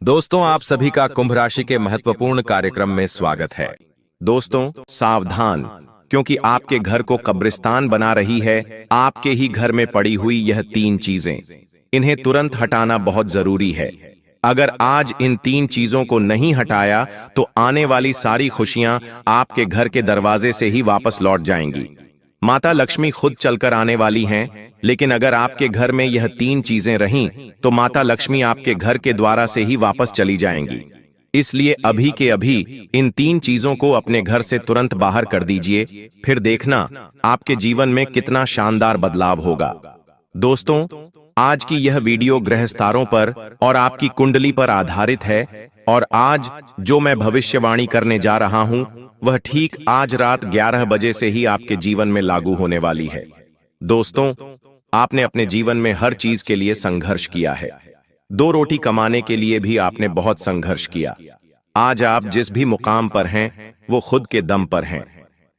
दोस्तों, आप सभी का कुंभ राशि के महत्वपूर्ण कार्यक्रम में स्वागत है। दोस्तों, सावधान, क्योंकि आपके घर को कब्रिस्तान बना रही है आपके ही घर में पड़ी हुई यह 3 चीजें। इन्हें तुरंत हटाना बहुत जरूरी है। अगर आज इन 3 चीजों को नहीं हटाया तो आने वाली सारी खुशियां आपके घर के दरवाजे से ही वापस लौट जाएंगी। माता लक्ष्मी खुद चलकर आने वाली हैं, लेकिन अगर आपके घर में यह 3 चीजें रहीं तो माता लक्ष्मी आपके घर के द्वारा से ही वापस चली जाएंगी। इसलिए अभी के अभी इन 3 चीजों को अपने घर से तुरंत बाहर कर दीजिए, फिर देखना आपके जीवन में कितना शानदार बदलाव होगा। दोस्तों, आज की यह वीडियो गृहस्थारों पर और आपकी कुंडली पर आधारित है और आज जो मैं भविष्यवाणी करने जा रहा हूं वह ठीक आज रात 11 बजे से ही आपके जीवन में लागू होने वाली है। दोस्तों, आपने अपने जीवन में हर चीज के लिए संघर्ष किया है। 2 रोटी कमाने के लिए भी आपने बहुत संघर्ष किया। आज आप जिस भी मुकाम पर हैं वो खुद के दम पर हैं।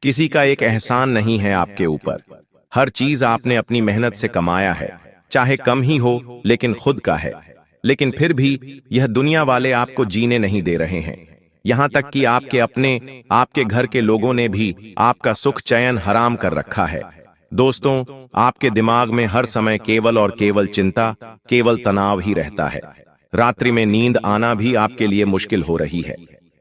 किसी का एक एहसान नहीं है आपके ऊपर। हर चीज आपने अपनी मेहनत से कमाया है, चाहे कम ही हो लेकिन खुद का है। लेकिन फिर भी यह दुनिया वाले आपको जीने नहीं दे रहे हैं। यहां तक कि आपके घर के लोगों ने भी आपका सुख चैन हराम कर रखा है। दोस्तों, आपके दिमाग में हर समय केवल और केवल चिंता, केवल तनाव ही रहता है। रात्रि में नींद आना भी आपके लिए मुश्किल हो रही है।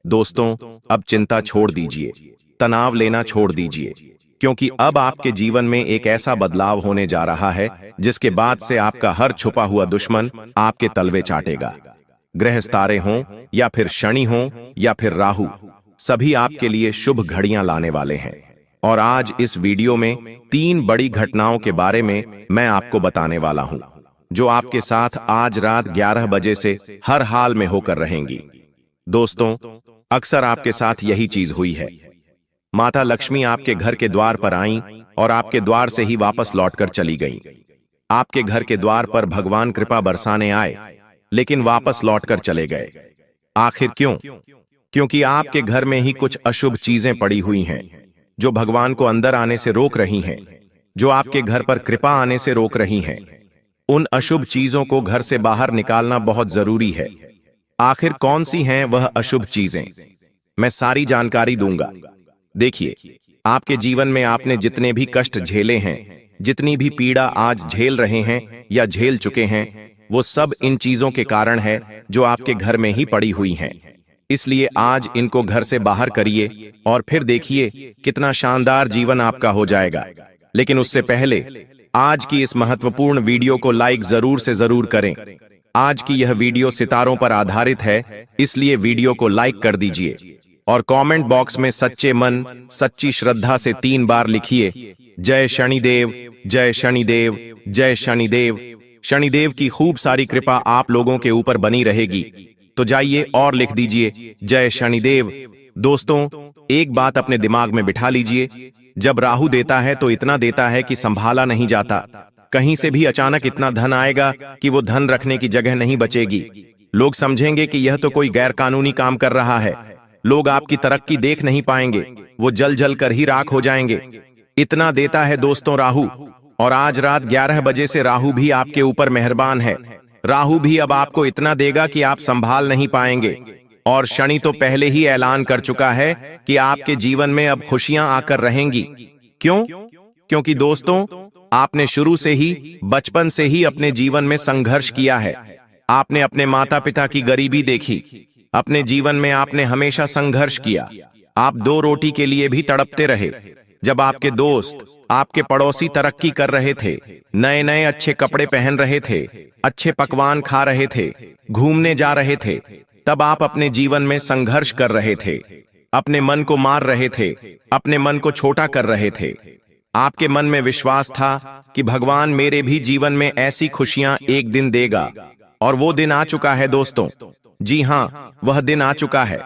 दोस्तों, अब चिंता छोड़ दीजिए, तनाव लेना छोड़ दीजिए, क्योंकि अब आपके जीवन में एक ऐसा बदलाव होने जा रहा है जिसके बाद से आपका हर छुपा हुआ दुश्मन आपके तलवे चाटेगा। गृहस्तारे हों या फिर शनि हों या फिर राहु, सभी आपके लिए शुभ घड़ियां लाने वाले हैं। और आज इस वीडियो में 3 बड़ी घटनाओं के बारे में मैं आपको बताने वाला हूं, जो आपके साथ आज रात 11 बजे से हर हाल में होकर रहेंगी। दोस्तों, अक्सर आपके साथ यही चीज हुई है। माता लक्ष्मी आपके घर के द्वार पर आईं और आपके द्वार से ही वापस लौटकर चली गईं। आपके घर के द्वार पर भगवान कृपा बरसाने आए, लेकिन वापस लौटकर चले गए। आखिर क्यों? क्योंकि आपके घर में ही कुछ अशुभ चीजें पड़ी हुई हैं, जो भगवान को अंदर आने से रोक रही हैं, जो आपके घर पर कृपा आने से रोक रही हैं। उन अशुभ चीजों को घर से बाहर निकालना बहुत जरूरी है। आखिर कौन सी हैं वह अशुभ चीजें? मैं सारी जानकारी दूंगा। देखिए, आपके जीवन में आपने जितने भी कष्ट झेले हैं, जितनी भी पीड़ा आज झेल रहे हैं या झेल चुके हैं, वो सब इन चीजों के कारण है जो आपके घर में ही पड़ी हुई हैं। इसलिए आज इनको घर से बाहर करिए और फिर देखिए कितना शानदार जीवन आपका हो जाएगा। लेकिन उससे पहले आज की इस महत्वपूर्ण वीडियो को लाइक जरूर से जरूर करें। आज की यह वीडियो सितारों पर आधारित है, इसलिए वीडियो को लाइक कर दीजिए और कमेंट बॉक्स में सच्चे मन, सच्ची श्रद्धा से 3 बार लिखिए, जय शनिदेव, जय शनिदेव, जय शनिदेव। शनिदेव की खूब सारी कृपा आप लोगों के ऊपर बनी रहेगी। तो जाइए और लिख दीजिए, जय शनिदेव। दोस्तों, एक बात अपने दिमाग में बिठा लीजिए, जब राहु देता है तो इतना देता है कि संभाला नहीं जाता। कहीं से भी अचानक इतना धन आएगा कि वो धन रखने की जगह नहीं बचेगी। लोग समझेंगे कि यह तो कोई गैर कानूनी काम कर रहा है। लोग आपकी तरक्की देख नहीं पाएंगे, वो जल जल कर ही राख हो जाएंगे। इतना देता है दोस्तों राहु। और आज रात 11 बजे से राहु भी आपके ऊपर मेहरबान है। राहु भी अब आपको इतना देगा कि आप संभाल नहीं पाएंगे। और शनि तो पहले ही ऐलान कर चुका है कि आपके जीवन में अब खुशियां आकर रहेंगी। क्यों? क्योंकि दोस्तों, आपने शुरू से ही, बचपन से ही अपने जीवन में संघर्ष किया है। आपने अपने माता पिता की गरीबी देखी। अपने जीवन में आपने हमेशा संघर्ष किया। आप 2 रोटी के लिए भी तड़पते रहे। जब आपके दोस्त, आपके पड़ोसी तरक्की कर रहे थे, नए नए अच्छे कपड़े पहन रहे थे, अच्छे पकवान खा रहे थे, घूमने जा रहे थे, तब आप अपने जीवन में संघर्ष कर रहे थे। अपने मन को मार रहे थे, अपने मन को छोटा कर रहे थे। आपके मन में विश्वास था कि भगवान मेरे भी जीवन में ऐसी खुशियां एक दिन देगा। और वो दिन आ चुका है दोस्तों। जी हाँ, वह दिन आ चुका है।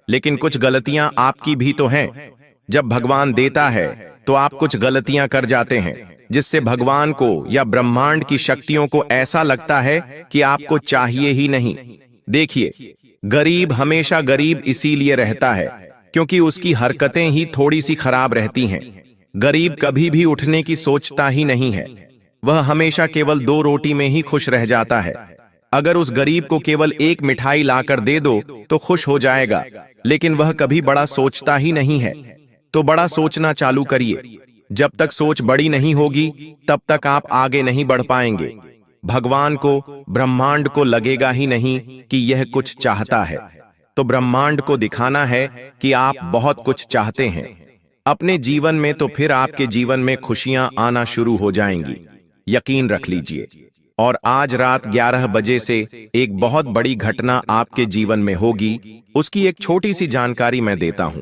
लेकिन कुछ गलतियां आपकी भी तो हैं। जब भगवान देता है तो आप कुछ गलतियां कर जाते हैं, जिससे भगवान को या ब्रह्मांड की शक्तियों को ऐसा लगता है कि आपको चाहिए ही नहीं। देखिए, गरीब हमेशा गरीब इसीलिए रहता है क्योंकि उसकी हरकतें ही थोड़ी सी खराब रहती हैं। गरीब कभी भी उठने की सोचता ही नहीं है। वह हमेशा केवल 2 रोटी में ही खुश रह जाता है। अगर उस गरीब को केवल एक मिठाई लाकर दे दो तो खुश हो जाएगा, लेकिन वह कभी बड़ा सोचता ही नहीं है। तो बड़ा सोचना चालू करिए। जब तक सोच बड़ी नहीं होगी तब तक आप आगे नहीं बढ़ पाएंगे। भगवान को, ब्रह्मांड को लगेगा ही नहीं कि यह कुछ चाहता है, तो ब्रह्मांड को दिखाना है कि आप बहुत कुछ चाहते हैं अपने जीवन में, तो फिर आपके जीवन में खुशियां आना शुरू हो जाएंगी। यकीन रख लीजिए। और आज रात 11 बजे से एक बहुत बड़ी घटना आपके जीवन में होगी। उसकी एक छोटी सी जानकारी मैं देता हूं,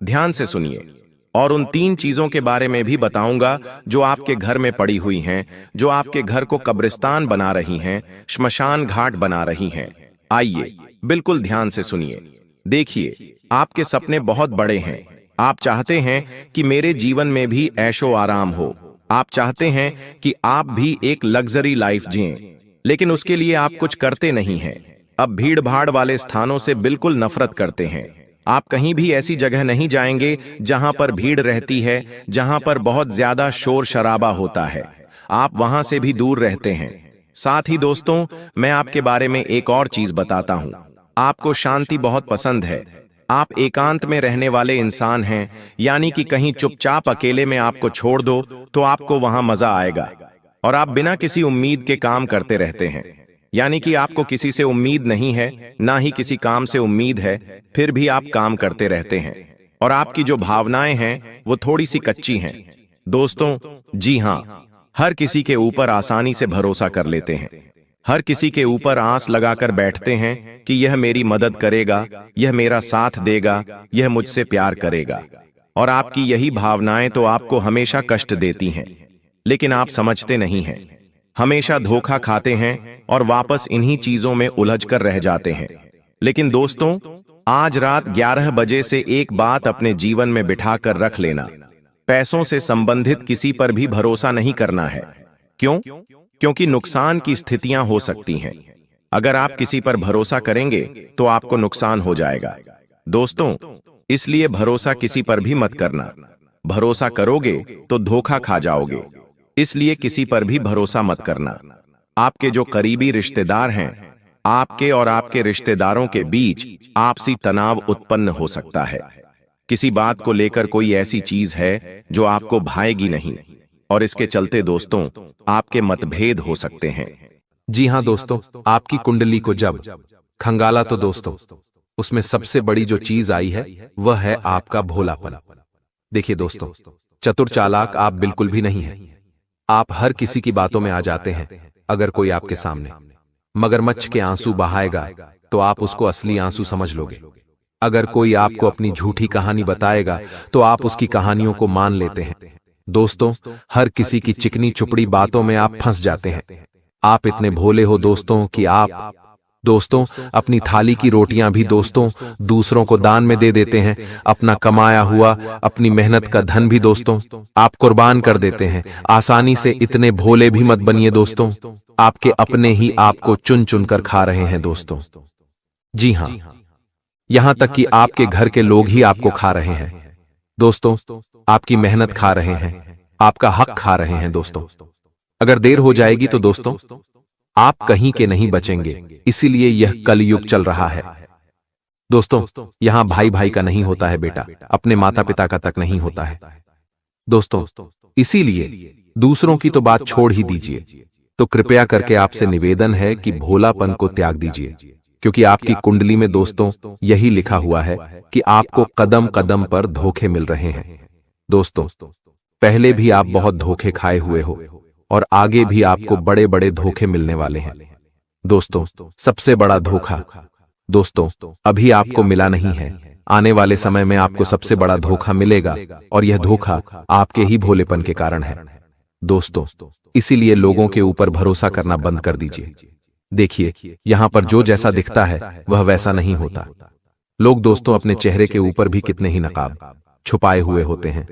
ध्यान से सुनिए। और उन 3 चीजों के बारे में भी बताऊंगा जो आपके घर में पड़ी हुई हैं, जो आपके घर को कब्रिस्तान बना रही हैं, श्मशान घाट बना रही हैं। आइए, बिल्कुल ध्यान से सुनिए। देखिए, आपके सपने बहुत बड़े हैं। आप चाहते हैं कि मेरे जीवन में भी ऐशो आराम हो। आप चाहते हैं कि आप भी एक लग्जरी लाइफ जिएं, लेकिन उसके लिए आप कुछ करते नहीं हैं। अब भीड़ भाड़ वाले स्थानों से बिल्कुल नफरत करते हैं। आप कहीं भी ऐसी जगह नहीं जाएंगे जहां पर भीड़ रहती है, जहां पर बहुत ज्यादा शोर शराबा होता है। आप वहां से भी दूर रहते हैं। साथ ही दोस्तों, मैं आपके बारे में एक और चीज बताता हूं। आपको शांति बहुत पसंद है। आप एकांत में रहने वाले इंसान हैं, यानी कि कहीं चुपचाप अकेले में आपको छोड़ दो तो आपको वहां मजा आएगा। और आप बिना किसी उम्मीद के काम करते रहते हैं, यानी कि आपको किसी से उम्मीद नहीं है, ना ही किसी काम से उम्मीद है, फिर भी आप काम करते रहते हैं। और आपकी जो भावनाएं हैं वो थोड़ी सी कच्ची हैं। दोस्तों, जी हां, हर किसी के ऊपर आसानी से भरोसा कर लेते हैं। हर किसी के ऊपर आस लगाकर बैठते हैं कि यह मेरी मदद करेगा, यह मेरा साथ देगा, यह मुझसे प्यार करेगा। और आपकी यही भावनाएं तो आपको हमेशा कष्ट देती हैं, लेकिन आप समझते नहीं हैं। हमेशा धोखा खाते हैं और वापस इन्हीं चीजों में उलझकर रह जाते हैं। लेकिन दोस्तों, आज रात 11 बजे से एक बात अपने जीवन में बिठाकर रख लेना। पैसों से संबंधित किसी पर भी भरोसा नहीं करना है। क्यों? क्योंकि नुकसान की स्थितियां हो सकती हैं। अगर आप किसी पर भरोसा करेंगे तो आपको नुकसान हो जाएगा। दोस्तों, इसलिए भरोसा किसी पर भी मत करना। भरोसा करोगे तो धोखा खा जाओगे। इसलिए किसी पर भी भरोसा मत करना। आपके जो करीबी रिश्तेदार हैं, आपके और आपके रिश्तेदारों के बीच आपसी तनाव उत्पन्न हो सकता है। किसी बात को लेकर कोई ऐसी चीज है जो आपको भाएगी नहीं, और इसके चलते दोस्तों आपके मतभेद हो सकते हैं। जी हां दोस्तों, आपकी कुंडली को जब खंगाला तो दोस्तों उसमें सबसे बड़ी जो चीज आई है वह है आपका भोलापन। देखिए दोस्तों, चतुर चालाक आप बिल्कुल भी नहीं हैं। आप हर किसी की बातों में आ जाते हैं। अगर कोई आपके सामने मगरमच्छ के आंसू बहाएगा तो आप उसको असली आंसू समझ लोगे। अगर कोई आपको अपनी झूठी कहानी बताएगा तो आप उसकी कहानियों को मान लेते हैं। दोस्तों, हर किसी की चिकनी चुपड़ी बातों में आप फंस जाते हैं। आप इतने भोले हो दोस्तों कि आप अपनी थाली की रोटियां भी दोस्तों दूसरों को दान में दे देते हैं। अपना कमाया हुआ, अपनी मेहनत का धन भी दोस्तों आप कुर्बान कर देते हैं। आसानी से इतने भोले भी मत बनिए दोस्तों। आपके अपने ही आपको चुन चुन कर खा रहे हैं दोस्तों। जी हां, यहां तक कि आपके घर के लोग ही आपको खा रहे हैं दोस्तों। आपकी मेहनत खा रहे हैं, आपका हक खा रहे हैं दोस्तों। अगर देर हो जाएगी तो दोस्तों आप कहीं के नहीं बचेंगे। इसीलिए यह कलयुग चल रहा है दोस्तों। यहां भाई भाई का नहीं होता है बेटा, अपने माता पिता का तक नहीं होता है दोस्तों। इसीलिए दूसरों की तो बात छोड़ ही दीजिए। तो कृपया करके आपसे निवेदन है कि भोलापन को त्याग दीजिए, क्योंकि आपकी कुंडली में दोस्तों यही लिखा हुआ है कि आपको कदम कदम पर धोखे मिल रहे हैं दोस्तों। पहले भी आप बहुत धोखे खाए हुए हो और आगे भी आपको बड़े बड़े धोखे मिलने वाले हैं दोस्तों। सबसे बड़ा धोखा दोस्तों अभी आपको मिला नहीं है, आने वाले समय में आपको सबसे बड़ा धोखा मिलेगा, और यह धोखा आपके ही भोलेपन के कारण है दोस्तों। इसीलिए लोगों के ऊपर भरोसा करना बंद कर दीजिए। देखिए, यहां पर जो जैसा दिखता है वह वैसा नहीं होता। लोग दोस्तों अपने चेहरे के ऊपर भी कितने ही नकाब छुपाए हुए होते हैं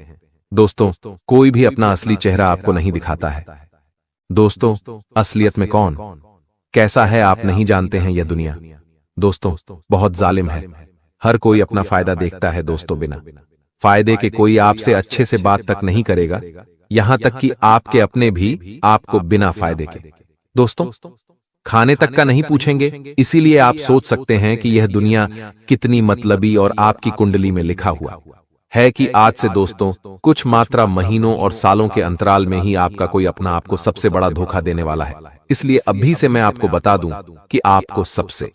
दोस्तों। कोई भी अपना असली चेहरा आपको नहीं दिखाता है दोस्तों। असलियत में कौन कैसा है आप नहीं जानते हैं। यह दुनिया दोस्तों बहुत जालिम है। हर कोई अपना फायदा देखता है दोस्तों। बिना फायदे के कोई आपसे अच्छे से बात तक नहीं करेगा, यहां तक कि आपके अपने भी आपको बिना फायदे के दोस्तों खाने तक का नहीं पूछेंगे। इसीलिए आप सोच सकते हैं कि यह दुनिया कितनी मतलबी और आपकी कुंडली में लिखा हुआ है कि आज से दोस्तों कुछ मात्रा महीनों और सालों के अंतराल में ही आपका कोई अपना आपको सबसे बड़ा धोखा देने वाला है। इसलिए अभी से मैं आपको बता दूं कि आपको सबसे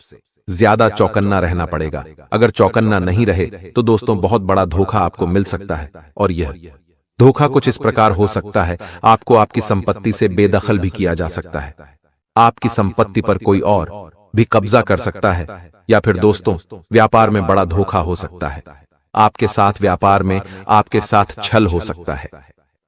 ज्यादा चौकन्ना रहना पड़ेगा। अगर चौकन्ना नहीं रहे तो दोस्तों बहुत बड़ा धोखा आपको मिल सकता है। और यह धोखा कुछ इस प्रकार हो सकता है, आपको आपकी संपत्ति से बेदखल भी किया जा सकता है, आपकी संपत्ति पर कोई और भी कब्जा कर सकता है, या फिर दोस्तों व्यापार में बड़ा धोखा हो सकता है। आपके साथ व्यापार में आपके साथ छल हो सकता है,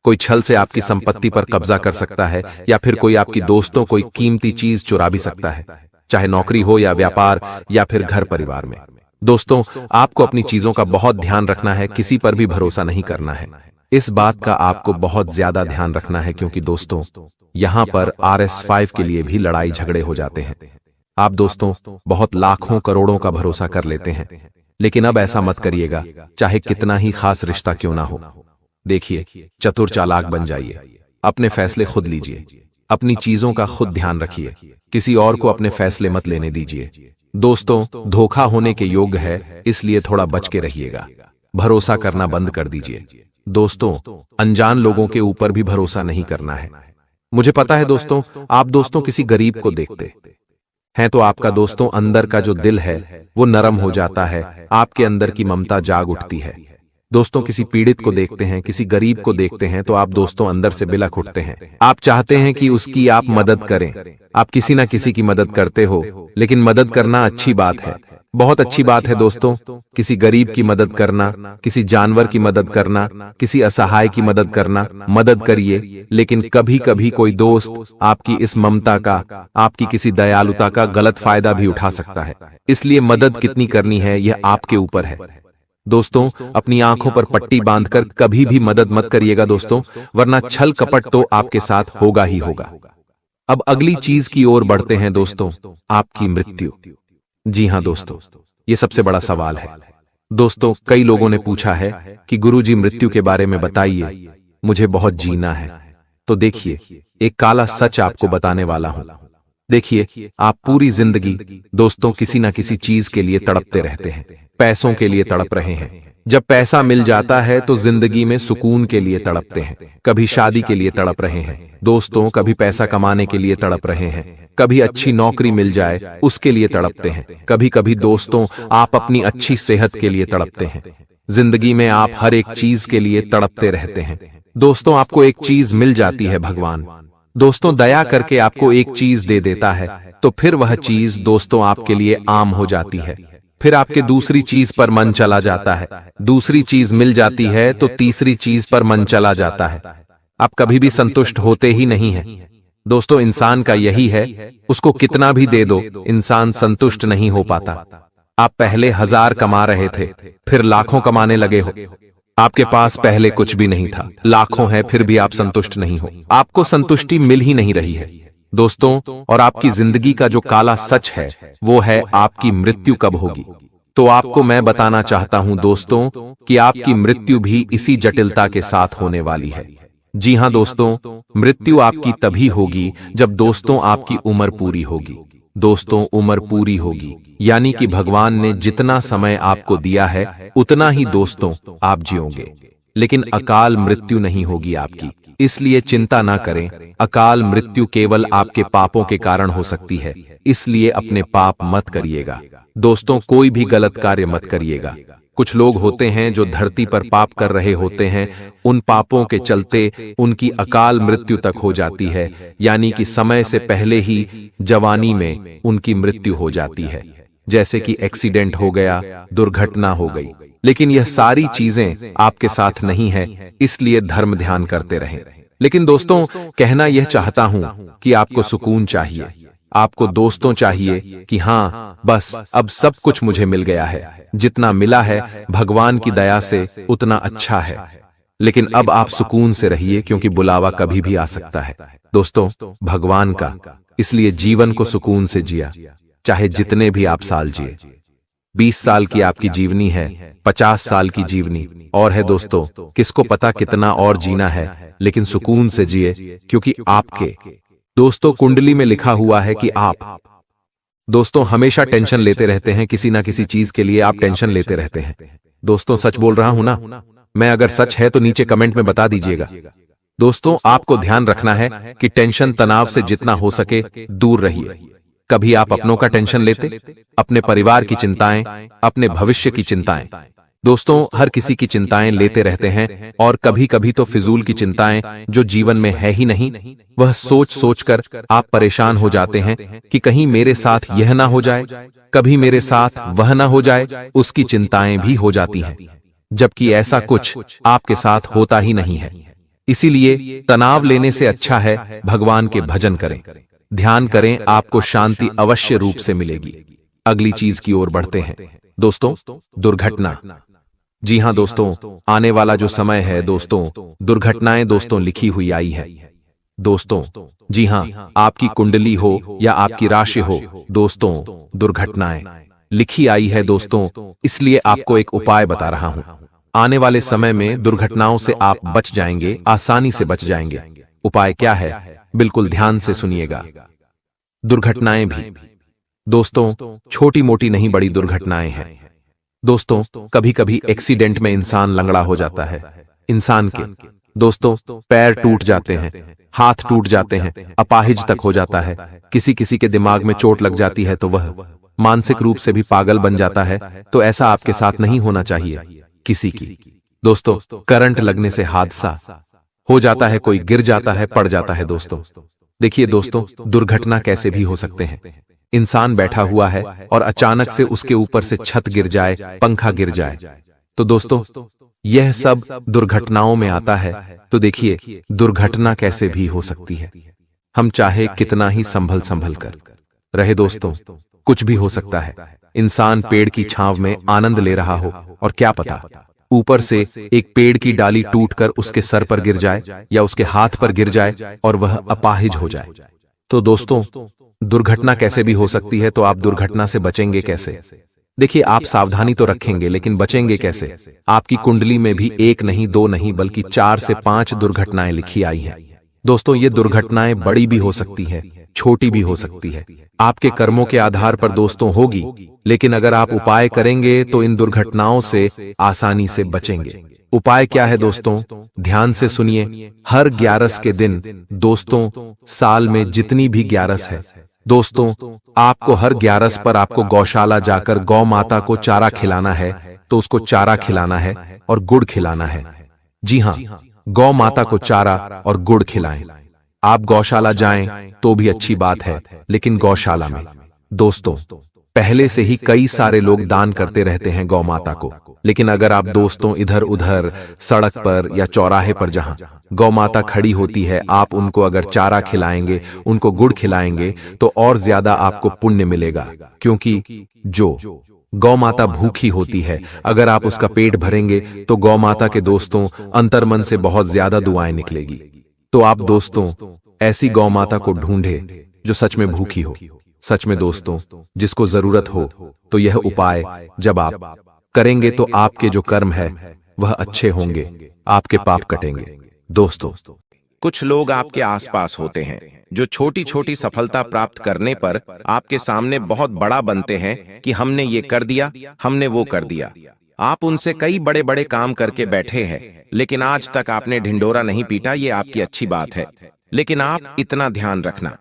कोई छल से आपकी संपत्ति पर कब्जा कर सकता है, या फिर कोई आपकी दोस्तों कोई कीमती चीज चुरा भी सकता है, चाहे नौकरी हो या व्यापार या फिर घर परिवार में। दोस्तों आपको अपनी चीजों का बहुत ध्यान रखना है, किसी पर भी भरोसा नहीं करना है। इस बात का आपको बहुत ज्यादा ध्यान रखना है, क्योंकि दोस्तों यहां पर RS5 के लिए भी लड़ाई झगड़े हो जाते हैं। आप दोस्तों बहुत लाखों करोड़ों का भरोसा कर लेते हैं, लेकिन अब ऐसा मत करिएगा, चाहे कितना ही खास रिश्ता क्यों ना हो। देखिए, चतुर चालाक बन जाइए, अपने फैसले खुद लीजिए, अपनी चीजों का खुद ध्यान रखिए, किसी और को अपने फैसले मत लेने दीजिए। दोस्तों धोखा होने के योग्य है, इसलिए थोड़ा बच के रहिएगा, भरोसा करना बंद कर दीजिए। दोस्तों अनजान लोगों के ऊपर भी भरोसा नहीं करना है। मुझे पता है दोस्तों, आप दोस्तों किसी गरीब को देखते हैं तो आपका दोस्तों अंदर का जो दिल है वो नरम हो जाता है, आपके अंदर की ममता जाग उठती है। दोस्तों किसी पीड़ित को देखते हैं, किसी गरीब को देखते हैं तो आप दोस्तों अंदर से बिलख उठते हैं, आप चाहते हैं कि उसकी आप मदद करें। आप किसी ना किसी की मदद करते हो, लेकिन मदद करना अच्छी बात है, बहुत अच्छी बात है दोस्तों। किसी गरीब की मदद करना, किसी जानवर की मदद करना, किसी असहाय की मदद करना, मदद करिए। लेकिन कभी कभी कोई दोस्त आपकी इस ममता का, आपकी किसी दयालुता का गलत फायदा भी उठा सकता है, इसलिए मदद कितनी करनी है यह आपके ऊपर है। दोस्तों अपनी आंखों पर पट्टी बांधकर कभी भी मदद मत करिएगा दोस्तों, वरना छल कपट तो आपके साथ होगा ही होगा। अब अगली चीज की ओर बढ़ते हैं दोस्तों, आपकी मृत्यु। जी हां दोस्तों, ये सबसे बड़ा सवाल है। दोस्तों कई लोगों ने पूछा है कि गुरुजी मृत्यु के बारे में बताइए, मुझे बहुत जीना है। तो देखिए, एक काला सच आपको बताने वाला हूं। देखिए, आप पूरी जिंदगी दोस्तों किसी ना किसी चीज के लिए तड़पते रहते हैं, पैसों के लिए तड़प रहे हैं। जब पैसा मिल जाता है तो जिंदगी में सुकून के लिए तड़पते हैं, कभी शादी के लिए तड़प रहे हैं दोस्तों, कभी पैसा कमाने के लिए तड़प रहे हैं, कभी अच्छी नौकरी मिल जाए उसके लिए तड़पते हैं, कभी कभी दोस्तों आप अपनी अच्छी सेहत के लिए तड़पते हैं। जिंदगी में आप हर एक चीज के लिए तड़पते रहते हैं। दोस्तों आपको एक चीज मिल जाती है, भगवान दोस्तों दया करके आपको एक चीज दे देता है, तो फिर वह चीज दोस्तों आपके लिए आम हो जाती है। फिर आपके दूसरी चीज पर मन चला जाता है, दूसरी चीज मिल जाती है तो तीसरी चीज पर मन चला जाता है। आप कभी भी संतुष्ट होते ही नहीं हैं। दोस्तों इंसान का यही है, उसको कितना भी दे दो इंसान संतुष्ट नहीं हो पाता। आप पहले 1000 कमा रहे थे, फिर लाखों कमाने लगे हो। आपके पास पहले कुछ भी नहीं था, लाखों है फिर भी आप संतुष्ट नहीं हो, आपको संतुष्टि मिल ही नहीं रही है दोस्तों। और आपकी जिंदगी का जो काला सच है वो है आपकी मृत्यु कब होगी। तो आपको मैं बताना चाहता हूं दोस्तों कि आपकी मृत्यु भी इसी जटिलता के साथ होने वाली है। जी हां दोस्तों, मृत्यु आपकी तभी होगी जब दोस्तों आपकी उम्र पूरी होगी। दोस्तों उम्र पूरी होगी यानी कि भगवान ने जितना समय आपको दिया है उतना ही दोस्तों आप जियोगे, लेकिन अकाल मृत्यु नहीं होगी आपकी। इसलिए चिंता ना करें, अकाल मृत्यु केवल आपके पापों के कारण हो सकती है, इसलिए अपने पाप मत करिएगा दोस्तों, कोई भी गलत कार्य मत करिएगा। कुछ लोग होते हैं जो धरती पर पाप कर रहे होते हैं, उन पापों के चलते उनकी अकाल मृत्यु तक हो जाती है, यानी कि समय से पहले ही जवानी में उनकी मृत्यु हो जाती है, जैसे कि एक्सीडेंट हो गया, दुर्घटना हो गई। लेकिन यह सारी चीजें आपके साथ नहीं है, इसलिए धर्म ध्यान करते रहें। लेकिन दोस्तों कहना यह चाहता हूं कि आपको सुकून चाहिए, आपको दोस्तों चाहिए कि हाँ बस अब सब कुछ मुझे मिल गया है, जितना मिला है भगवान की दया से उतना अच्छा है। लेकिन अब आप सुकून से रहिए, क्योंकि बुलावा कभी भी आ सकता है दोस्तों भगवान का। इसलिए जीवन को सुकून से जिया, चाहे जितने भी आप साल जिए। 20 साल की आपकी जीवनी है, 50 साल की जीवनी और है दोस्तों, किसको पता कितना और जीना है, लेकिन सुकून से जिए, क्योंकि आपके दोस्तों कुंडली में लिखा हुआ है कि आप दोस्तों हमेशा टेंशन लेते रहते हैं, किसी ना किसी चीज के लिए आप टेंशन लेते रहते हैं। दोस्तों सच बोल रहा हूं ना? मैं अगर सच है तो नीचे कमेंट में बता दीजिएगा। दोस्तों आपको ध्यान रखना है कि टेंशन तनाव से जितना हो सके दूर रहिए। कभी आप अपनों का टेंशन लेते, अपने परिवार की चिंताएं, अपने भविष्य की चिंताएं। दोस्तों हर किसी की चिंताएं लेते रहते हैं और कभी कभी तो फिजूल की चिंताएं जो जीवन में है ही नहीं, वह सोच सोच कर आप परेशान हो जाते हैं कि कहीं मेरे साथ यह ना हो जाए, कभी मेरे साथ वह ना हो जाए, उसकी चिंताएं भी हो जाती हैं, जबकि ऐसा कुछ आपके साथ होता ही नहीं है। इसीलिए तनाव लेने से अच्छा है भगवान के भजन करें, ध्यान करें, आपको शांति अवश्य रूप से मिलेगी। अगली चीज की ओर बढ़ते हैं दोस्तों, दुर्घटना। जी हां दोस्तों, आने वाला जो समय है दोस्तों, दुर्घटनाएं दोस्तों लिखी हुई आई है। दोस्तों जी हां, आपकी कुंडली हो या आपकी राशि हो दोस्तों, दुर्घटनाएं लिखी आई है दोस्तों। इसलिए आपको एक उपाय बता रहा हूं। आने वाले समय में दुर्घटनाओं से आप बच जाएंगे, आसानी से बच जाएंगे। उपाय क्या है, बिल्कुल ध्यान से सुनिएगा। दुर्घटनाएं भी दोस्तों छोटी मोटी नहीं, बड़ी दुर्घटनाएं हैं। दोस्तों कभी कभी एक्सीडेंट में इंसान लंगड़ा हो जाता है। इंसान के दोस्तों पैर टूट जाते हैं, हाथ टूट जाते हैं, अपाहिज तक हो जाता है। किसी किसी के दिमाग में चोट लग जाती है तो वह मानसिक रूप से भी पागल बन जाता है। तो ऐसा आपके साथ नहीं होना चाहिए। किसी की दोस्तों करंट लगने से हादसा हो जाता है, कोई गिर जाता है, पड़ जाता है। दोस्तों देखिए दोस्तों, दुर्घटना कैसे भी हो सकते हैं। इंसान बैठा हुआ है और अचानक से उसके ऊपर से छत गिर जाए, पंखा गिर जाए, तो दोस्तों यह सब दुर्घटनाओं में आता है। तो देखिए दुर्घटना कैसे भी हो सकती है। हम चाहे कितना ही संभल संभल कर रहे दोस्तों, कुछ भी हो सकता है। इंसान पेड़ की छांव में आनंद ले रहा हो और क्या पता ऊपर से एक पेड़ की डाली टूटकर उसके सर पर गिर जाए या उसके हाथ पर गिर जाए और वह अपाहिज हो जाए। तो दोस्तों दुर्घटना कैसे भी हो सकती है, तो आप दुर्घटना से बचेंगे कैसे? देखिए आप सावधानी तो रखेंगे, लेकिन बचेंगे कैसे? आपकी कुंडली में भी एक नहीं, दो नहीं, बल्कि 4 से 5 दुर्घटनाएं लिखी आई हैं। दोस्तों ये दुर्घटनाएं बड़ी भी हो सकती है, छोटी भी हो सकती है, आपके कर्मों के आधार पर दोस्तों होगी। लेकिन अगर आप उपाय करेंगे तो इन दुर्घटनाओं से आसानी से बचेंगे। उपाय क्या है दोस्तों, ध्यान से सुनिए। हर 11 के दिन दोस्तों, साल में जितनी भी 11 है दोस्तों, आपको हर 11 पर आपको गौशाला जाकर गौ माता को चारा खिलाना है। तो उसको चारा खिलाना है और गुड़ खिलाना है। जी हां, गौ माता को चारा और गुड़ खिलाएं। आप गौशाला जाएं तो भी अच्छी बात है, लेकिन गौशाला में दोस्तों पहले से ही कई सारे लोग दान करते रहते हैं गौ माता को। लेकिन अगर आप दोस्तों इधर उधर सड़क पर या चौराहे पर जहां गौ माता खड़ी होती है, आप उनको अगर चारा खिलाएंगे, उनको गुड़ खिलाएंगे, तो और ज्यादा आपको पुण्य मिलेगा। क्योंकि जो गौ माता भूखी होती है, अगर आप उसका पेट भरेंगे तो गौ माता के दोस्तों अंतर्मन से बहुत ज्यादा दुआएं निकलेगी। तो आप दोस्तों ऐसी गौ माता को ढूंढे जो सच में भूखी हो, सच में दोस्तों जिसको जरूरत हो। तो यह उपाय जब आप करेंगे तो आपके जो कर्म है वह अच्छे होंगे, आपके पाप कटेंगे। दोस्तों कुछ लोग आपके आसपास होते हैं जो छोटी छोटी सफलता प्राप्त करने पर आपके सामने बहुत बड़ा बनते हैं कि हमने ये कर दिया, हमने वो कर दिया। आप उनसे कई बड़े बड़े काम करके बैठे हैं, लेकिन आज तक आपने ढिंढोरा नहीं पीटा। ये आपकी अच्छी बात है, लेकिन आप इतना ध्यान रखना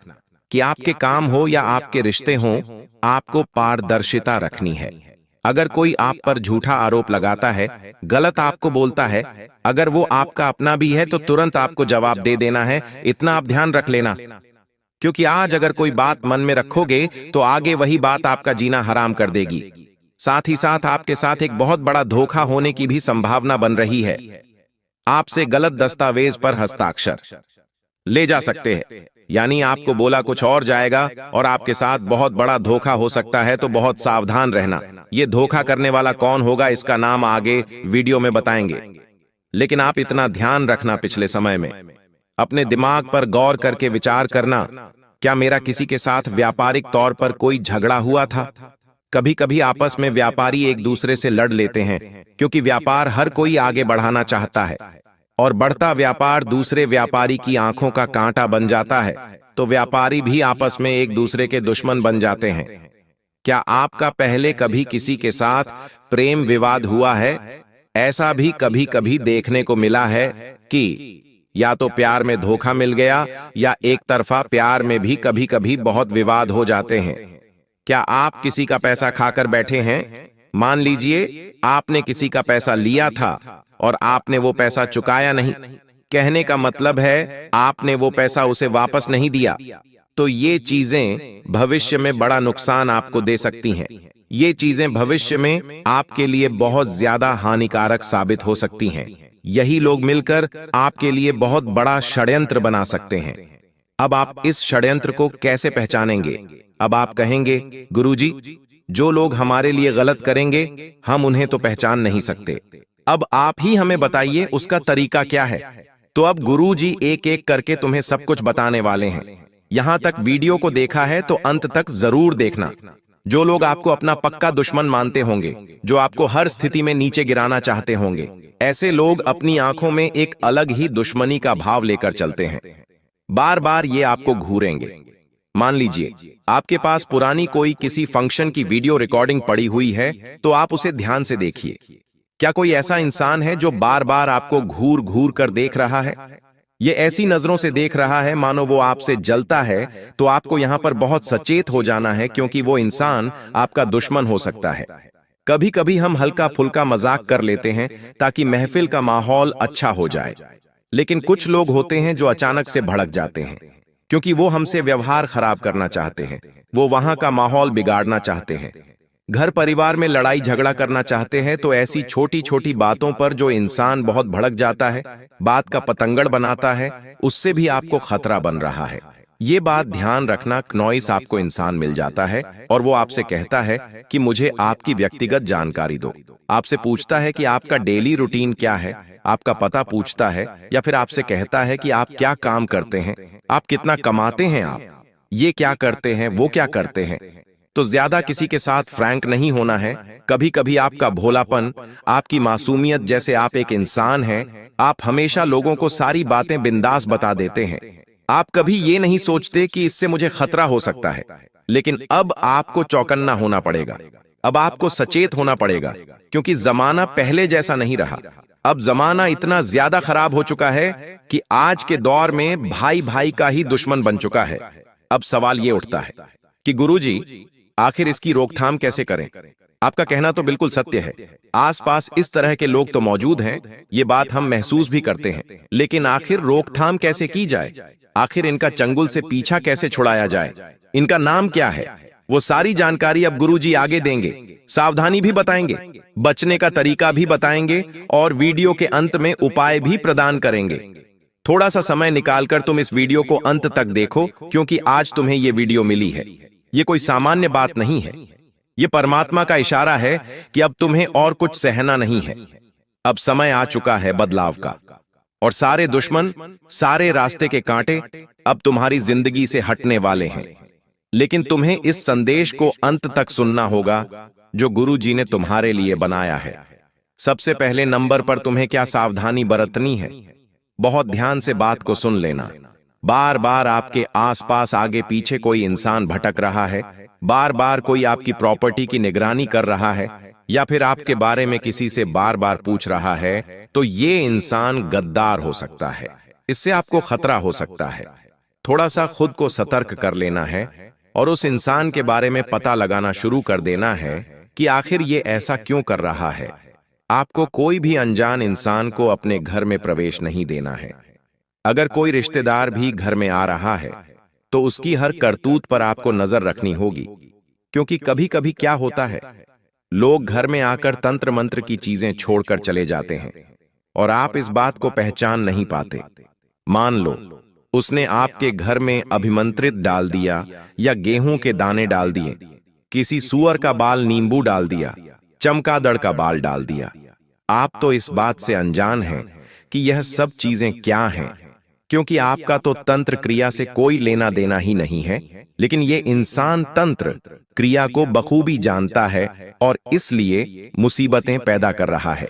कि आपके काम हो या आपके रिश्ते हों, आपको पारदर्शिता रखनी है। अगर कोई आप पर झूठा आरोप लगाता है, गलत आपको बोलता है, अगर वो आपका अपना भी है तो तुरंत आपको जवाब दे देना है। इतना आप ध्यान रख लेना, क्योंकि आज अगर कोई बात मन में रखोगे तो आगे वही बात आपका जीना हराम कर देगी। साथ ही साथ आपके साथ एक बहुत बड़ा धोखा होने की भी संभावना बन रही है। आपसे गलत दस्तावेज पर हस्ताक्षर ले जा सकते हैं, यानी आपको बोला कुछ और जाएगा और आपके साथ बहुत बड़ा धोखा हो सकता है। तो बहुत सावधान रहना। ये धोखा करने वाला कौन होगा, इसका नाम आगे वीडियो में बताएंगे। लेकिन आप इतना ध्यान रखना, पिछले समय में अपने दिमाग पर गौर करके विचार करना, क्या मेरा किसी के साथ व्यापारिक तौर पर कोई झगड़ा हुआ था? कभी कभी आपस में व्यापारी एक दूसरे से लड़ लेते हैं, क्योंकि व्यापार हर कोई आगे बढ़ाना चाहता है और बढ़ता व्यापार दूसरे व्यापारी की आंखों का कांटा बन जाता है। तो व्यापारी भी आपस में एक दूसरे के दुश्मन बन जाते हैं। क्या आपका पहले कभी किसी के साथ प्रेम विवाद हुआ है? ऐसा भी कभी कभी देखने को मिला है कि या तो प्यार में धोखा मिल गया या एक तरफा प्यार में भी कभी कभी बहुत विवाद हो जाते हैं। क्या आप किसी का पैसा खाकर बैठे हैं? मान लीजिए आपने किसी का पैसा लिया था और आपने वो पैसा चुकाया नहीं। कहने का मतलब है आपने वो पैसा उसे वापस नहीं दिया। तो ये चीजें भविष्य में बड़ा नुकसान आपको दे सकती हैं। ये चीजें भविष्य में आपके लिए बहुत ज्यादा हानिकारक साबित हो सकती हैं। यही लोग मिलकर आपके लिए बहुत बड़ा षड्यंत्र बना सकते हैं। अब आप इस षड्यंत्र को कैसे पहचानेंगे? अब आप कहेंगे, गुरुजी, जो लोग हमारे लिए गलत करेंगे हम उन्हें तो पहचान नहीं सकते। अब आप ही हमें बताइए उसका तरीका क्या है। तो अब गुरुजी एक एक करके तुम्हें सब कुछ बताने वाले हैं। यहां तक वीडियो को देखा है तो अंत तक जरूर देखना। जो लोग आपको अपना पक्का दुश्मन मानते होंगे, जो आपको हर स्थिति में नीचे गिराना चाहते होंगे, ऐसे लोग अपनी आंखों में एक अलग ही दुश्मनी का भाव लेकर चलते हैं। बार बार ये आपको घूरेंगे। मान लीजिए आपके पास पुरानी कोई किसी फंक्शन की वीडियो रिकॉर्डिंग पड़ी हुई है, तो आप उसे ध्यान से देखिए। क्या कोई ऐसा इंसान है जो बार बार आपको घूर घूर कर देख रहा है? ये ऐसी नजरों से देख रहा है मानो वो आपसे जलता है। तो आपको यहां पर बहुत सचेत हो जाना है, क्योंकि वो इंसान आपका दुश्मन हो सकता है। कभी कभी हम हल्का फुल्का मजाक कर लेते हैं ताकि महफिल का माहौल अच्छा हो जाए, लेकिन कुछ लोग होते हैं जो अचानक से भड़क जाते हैं, क्योंकि वो हमसे व्यवहार खराब करना चाहते हैं। वो वहां का माहौल बिगाड़ना चाहते हैं, घर परिवार में लड़ाई झगड़ा करना चाहते हैं। तो ऐसी छोटी छोटी बातों पर जो इंसान बहुत भड़क जाता है, बात का पतंगड़ बनाता है, उससे भी आपको खतरा बन रहा है। ये बात ध्यान रखना। नॉइस आपको इंसान मिल जाता है और वो आपसे कहता है कि मुझे आपकी व्यक्तिगत जानकारी दो। आपसे पूछता है कि आपका डेली रूटीन क्या है, आपका पता पूछता है, या फिर आपसे कहता है कि आप क्या काम करते हैं, आप कितना कमाते हैं, आप ये क्या करते हैं, वो क्या करते हैं। तो ज्यादा किसी के साथ फ्रैंक नहीं होना है। कभी कभी आपका भोलापन, आपकी मासूमियत, जैसे आप एक इंसान हैं, आप हमेशा लोगों को सारी बातें बिंदास बता देते हैं। आप कभी ये नहीं सोचते कि इससे मुझे खतरा हो सकता है। लेकिन अब आपको चौकन्ना होना पड़ेगा। अब आपको सचेत होना पड़ेगा, क्योंकि जमाना पहले जैसा नहीं रहा। अब जमाना इतना ज्यादा खराब हो चुका है कि आज के दौर में भाई भाई का ही दुश्मन बन चुका है। अब सवाल ये उठता है कि गुरुजी, आखिर इसकी रोकथाम कैसे करें? आपका कहना तो बिल्कुल सत्य है। आसपास इस तरह के लोग तो मौजूद हैं, ये बात हम महसूस भी करते हैं। लेकिन आखिर रोकथाम कैसे की जाए? आखिर इनका चंगुल से पीछा कैसे छुड़ाया जाए? इनका नाम क्या है? वो सारी जानकारी अब गुरुजी आगे देंगे। सावधानी भी बताएंगे, बचने का तरीका भी बताएंगे और वीडियो के अंत में उपाय भी प्रदान करेंगे। थोड़ा सा समय निकालकर तुम इस वीडियो को अंत तक देखो, क्योंकि आज तुम्हें ये वीडियो मिली है। ये कोई सामान्य बात नहीं है। ये परमात्मा का इशारा है कि अब तुम्हें और कुछ सहना नहीं है। अब समय आ चुका है बदलाव का, और सारे दुश्मन, सारे रास्ते के कांटे अब तुम्हारी जिंदगी से हटने वाले हैं। लेकिन तुम्हें इस संदेश को अंत तक सुनना होगा जो गुरुजी ने तुम्हारे लिए बनाया है। सबसे पहले नंबर पर तुम्हें क्या सावधानी बरतनी है? बहुत ध्यान से बात को सुन लेना। बार बार आपके आसपास आगे पीछे कोई इंसान भटक रहा है, बार बार कोई आपकी प्रॉपर्टी की निगरानी कर रहा है, या फिर आपके बारे में किसी से बार बार पूछ रहा है, तो ये इंसान गद्दार हो सकता है। इससे आपको खतरा हो सकता है। थोड़ा सा खुद को सतर्क कर लेना है और उस इंसान के बारे में पता लगाना शुरू कर देना है कि आखिर ये ऐसा क्यों कर रहा है। आपको कोई भी अनजान इंसान को अपने घर में प्रवेश नहीं देना है। अगर कोई रिश्तेदार भी घर में आ रहा है तो उसकी हर करतूत पर आपको नजर रखनी होगी, क्योंकि कभी कभी क्या होता है, लोग घर में आकर तंत्र मंत्र की चीजें छोड़कर चले जाते हैं और आप इस बात को पहचान नहीं पाते। मान लो उसने आपके घर में अभिमंत्रित डाल दिया, या गेहूं के दाने डाल दिए, किसी सूअर का बाल नींबू डाल दिया, चमगादड़ का बाल डाल दिया। आप तो इस बात से अनजान हैं कि यह सब चीजें क्या हैं, क्योंकि आपका तो तंत्र क्रिया से कोई लेना देना ही नहीं है। लेकिन ये इंसान तंत्र क्रिया को बखूबी जानता है और इसलिए मुसीबतें पैदा कर रहा है।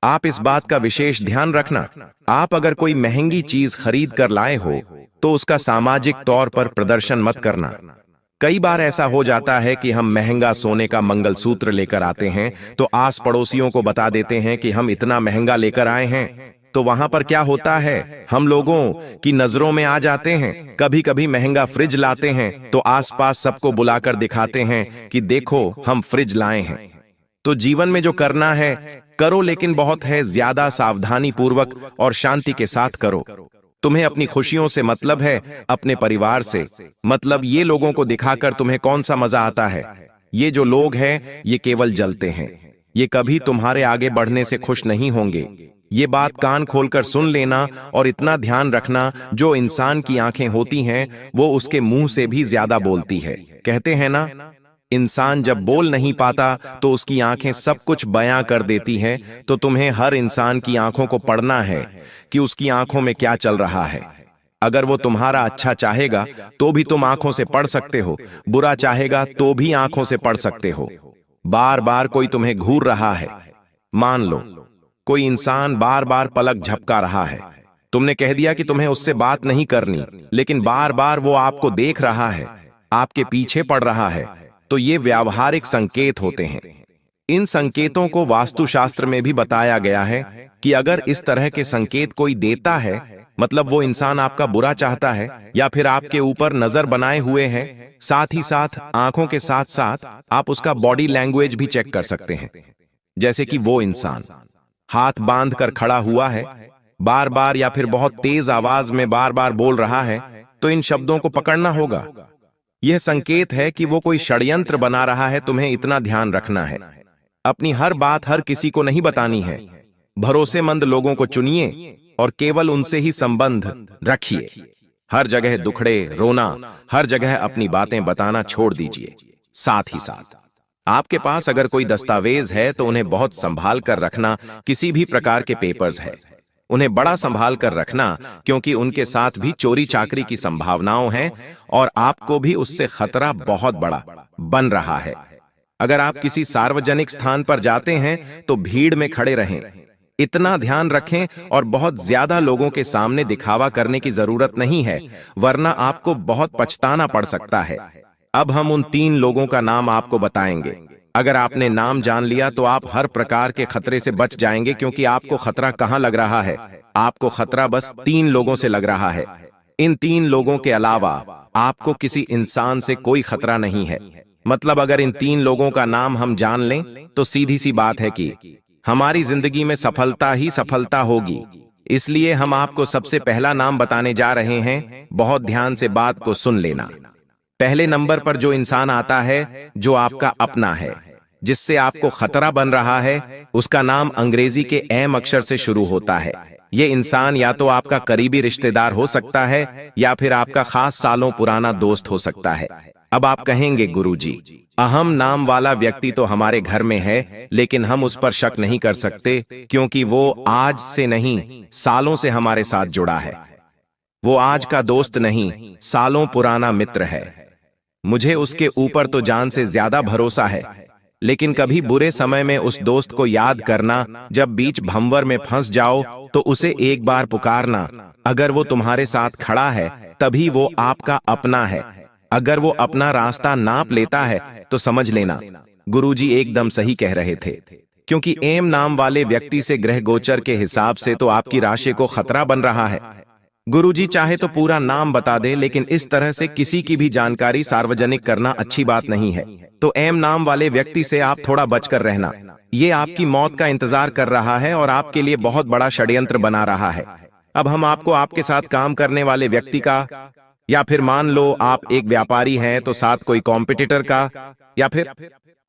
आप इस बात का विशेष ध्यान रखना, आप अगर कोई महंगी चीज खरीद कर लाए हो तो उसका सामाजिक तौर पर प्रदर्शन मत करना। कई बार ऐसा हो जाता है कि हम महंगा सोने का मंगलसूत्र लेकर आते हैं तो आस पड़ोसियों को बता देते हैं कि हम इतना महंगा लेकर आए हैं। तो वहां पर क्या होता है, हम लोगों की नजरों में आ जाते हैं। कभी कभी महंगा फ्रिज लाते हैं तो आसपास सबको बुलाकर दिखाते हैं कि देखो हम फ्रिज लाए हैं। तो जीवन में जो करना है करो, लेकिन बहुत है ज्यादा सावधानी पूर्वक और शांति के साथ करो। तुम्हें अपनी खुशियों से मतलब है, अपने परिवार से मतलब। ये लोगों को दिखाकर तुम्हें कौन सा मजा आता है? ये जो लोग हैं ये केवल जलते हैं, ये कभी तुम्हारे आगे बढ़ने से खुश नहीं होंगे। ये बात कान खोलकर सुन लेना और इतना ध्यान रखना, जो इंसान की आंखें होती हैं वो उसके मुंह से भी ज्यादा बोलती है। कहते हैं ना, इंसान जब बोल नहीं पाता तो उसकी आंखें सब कुछ बयां कर देती हैं। तो तुम्हें हर इंसान की आंखों को पढ़ना है कि उसकी आंखों में क्या चल रहा है। अगर वो तुम्हारा अच्छा चाहेगा तो भी तुम आंखों से पढ़ सकते हो, बुरा चाहेगा तो भी आंखों से पढ़ सकते हो। बार बार कोई तुम्हें घूर रहा है, मान लो कोई इंसान बार बार पलक झपका रहा है, तुमने कह दिया कि तुम्हें उससे बात नहीं करनी, लेकिन बार बार वो आपको देख रहा है, आपके पीछे पड़ रहा है, तो ये व्यावहारिक संकेत होते हैं। इन संकेतों को वास्तुशास्त्र में भी बताया गया है कि अगर इस तरह के संकेत कोई देता है, मतलब वो इंसान आपका बुरा चाहता है या फिर आपके ऊपर नजर बनाए हुए है। साथ ही साथ आंखों के साथ साथ आप उसका बॉडी लैंग्वेज भी चेक कर सकते हैं। जैसे कि वो इंसान हाथ बांध कर खड़ा हुआ है, बार बार या फिर बहुत तेज आवाज में बार बार बोल रहा है, तो इन शब्दों को पकड़ना होगा। यह संकेत है कि वो कोई षड्यंत्र बना रहा है। तुम्हें इतना ध्यान रखना है, अपनी हर बात हर किसी को नहीं बतानी है। भरोसेमंद लोगों को चुनिए और केवल उनसे ही संबंध रखिए। हर जगह दुखड़े रोना, हर जगह अपनी बातें बताना छोड़ दीजिए। साथ ही साथ आपके पास अगर कोई दस्तावेज है तो उन्हें बहुत संभाल कर रखना। किसी भी प्रकार के पेपर्स है उन्हें बड़ा संभाल कर रखना, क्योंकि उनके साथ भी चोरी चाकरी की संभावनाओं हैं और आपको भी उससे खतरा बहुत बड़ा बन रहा है। अगर आप किसी सार्वजनिक स्थान पर जाते हैं तो भीड़ में खड़े रहें, इतना ध्यान रखें, और बहुत ज्यादा लोगों के सामने दिखावा करने की जरूरत नहीं है, वरना आपको बहुत पछताना पड़ सकता है। अब हम उन 3 लोगों का नाम आपको बताएंगे। अगर आपने नाम जान लिया तो आप हर प्रकार के खतरे से बच जाएंगे, क्योंकि आपको खतरा कहां लग रहा है? आपको खतरा बस 3 लोगों से लग रहा है। इन 3 लोगों के अलावा आपको किसी इंसान से कोई खतरा नहीं है। मतलब अगर इन 3 लोगों का नाम हम जान लें तो सीधी सी बात है कि हमारी जिंदगी में सफलता ही सफलता होगी। इसलिए हम आपको सबसे पहला नाम बताने जा रहे हैं। बहुत ध्यान से बात को सुन लेना। पहले नंबर पर जो इंसान आता है, जो आपका अपना है, जिससे आपको खतरा बन रहा है, उसका नाम अंग्रेजी के एम अक्षर से शुरू होता है। ये इंसान या तो आपका करीबी रिश्तेदार हो सकता है या फिर आपका खास सालों पुराना दोस्त हो सकता है। अब आप कहेंगे, गुरुजी, अहम नाम वाला व्यक्ति तो हमारे घर में है, लेकिन हम उस पर शक नहीं कर सकते, क्योंकि वो आज से नहीं सालों से हमारे साथ जुड़ा है। वो आज का दोस्त नहीं, सालों पुराना मित्र है। मुझे उसके ऊपर तो जान से ज्यादा भरोसा है, लेकिन कभी बुरे समय में उस दोस्त को याद करना। जब बीच भंवर में फंस जाओ तो उसे एक बार पुकारना। अगर वो तुम्हारे साथ खड़ा है तभी वो आपका अपना है। अगर वो अपना रास्ता नाप लेता है तो समझ लेना गुरुजी एकदम सही कह रहे थे, क्योंकि एम नाम वाले व्यक्ति से ग्रह गोचर के हिसाब से तो आपकी राशि को खतरा बन रहा है। गुरुजी चाहे तो पूरा नाम बता दे, लेकिन इस तरह से किसी की भी जानकारी सार्वजनिक करना अच्छी बात नहीं है। तो एम नाम वाले व्यक्ति से आप थोड़ा बचकर रहना। ये आपकी मौत का इंतजार कर रहा है और आपके लिए बहुत बड़ा षड्यंत्र बना रहा है। अब हम आपको आपके साथ काम करने वाले व्यक्ति का, या फिर मान लो आप एक व्यापारी हैं तो साथ कोई कॉम्पिटिटर का, या फिर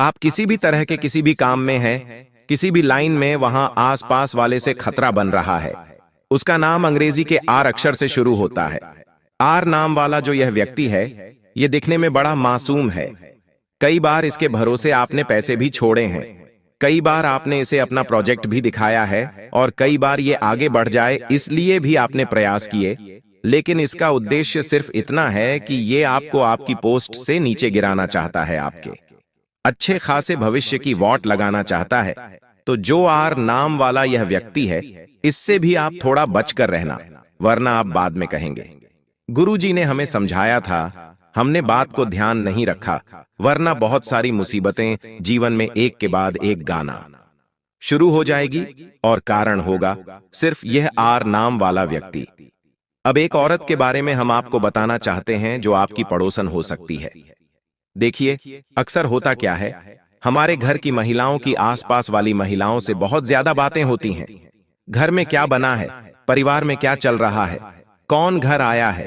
आप किसी भी तरह के किसी भी काम में हैं, किसी भी लाइन में, वहां आसपास वाले से खतरा बन रहा है। उसका नाम अंग्रेजी के आर अक्षर से शुरू होता है। आर नाम वाला जो यह व्यक्ति है, यह दिखने में बड़ा मासूम है। कई बार इसके भरोसे आपने पैसे भी छोड़े हैं, कई बार आपने इसे अपना प्रोजेक्ट भी दिखाया है, और कई बार ये आगे बढ़ जाए इसलिए भी आपने प्रयास किए, लेकिन इसका उद्देश्य सिर्फ इतना है कि ये आपको आपकी पोस्ट से नीचे गिराना चाहता है, आपके अच्छे खासे भविष्य की वॉट लगाना चाहता है। तो जो आर नाम वाला यह व्यक्ति है, इससे भी आप थोड़ा बचकर रहना, वरना आप बाद में कहेंगे गुरुजी ने हमें समझाया था, हमने बात को ध्यान नहीं रखा, वरना बहुत सारी मुसीबतें जीवन में एक के बाद एक गाना शुरू हो जाएगी और कारण होगा सिर्फ यह आर नाम वाला व्यक्ति। अब एक औरत के बारे में हम आपको बताना चाहते हैं जो आपकी पड़ोसन हो सकती है। देखिए, अक्सर होता क्या है, हमारे घर की महिलाओं की आसपास वाली महिलाओं से बहुत ज्यादा बातें होती हैं। घर में क्या बना है, परिवार में क्या चल रहा है, कौन घर आया है,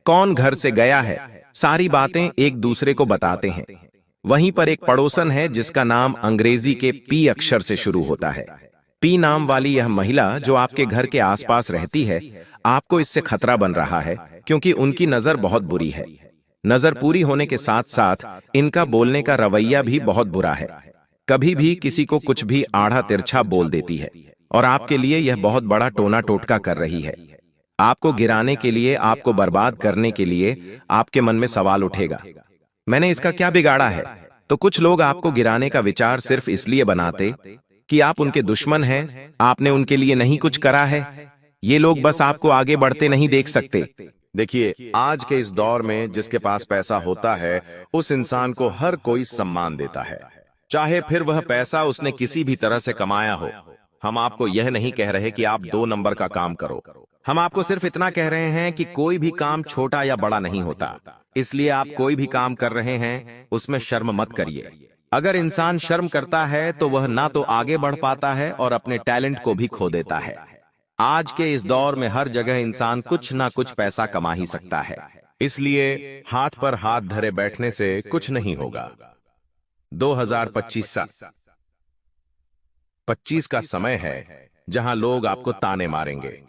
कौन घर से गया है, सारी बातें एक दूसरे को बताते हैं। वहीं पर एक पड़ोसन है जिसका नाम अंग्रेजी के पी अक्षर से शुरू होता है। पी नाम वाली यह महिला जो आपके घर के आसपास रहती है, आपको इससे खतरा बन रहा है क्योंकि उनकी नजर बहुत बुरी है। नजर पूरी होने के साथ साथ इनका बोलने का रवैया भी बहुत बुरा है। कभी भी किसी को कुछ भी आड़ा तिरछा बोल देती है और आपके लिए यह बहुत बड़ा टोना टोटका कर रही है। आपको गिराने के लिए, आपको बर्बाद करने के लिए आपके मन में सवाल उठेगा, मैंने इसका क्या बिगाड़ा है? तो कुछ लोग आपको गिराने का विचार सिर्फ इसलिए बनाते कि आप उनके दुश्मन हैं, आपने उनके लिए नहीं कुछ करा है। ये लोग बस आपको आगे बढ़ते नहीं देख सकते। देखिए, आज के इस दौर में जिसके पास पैसा होता है, उस इंसान को हर कोई सम्मान देता है, चाहे फिर वह पैसा उसने किसी भी तरह से कमाया हो। हम आपको यह नहीं कह रहे कि आप 2 नंबर का काम करो, हम आपको सिर्फ इतना कह रहे हैं कि कोई भी काम छोटा या बड़ा नहीं होता। इसलिए आप कोई भी काम कर रहे हैं, उसमें शर्म मत करिए। अगर इंसान शर्म करता है तो वह ना तो आगे बढ़ पाता है और अपने टैलेंट को भी खो देता है। आज के इस दौर में हर जगह इंसान कुछ ना कुछ पैसा कमा ही सकता है, इसलिए हाथ पर हाथ धरे बैठने से कुछ नहीं होगा। 2025 का समय है जहां लोग आपको ताने मारेंगे।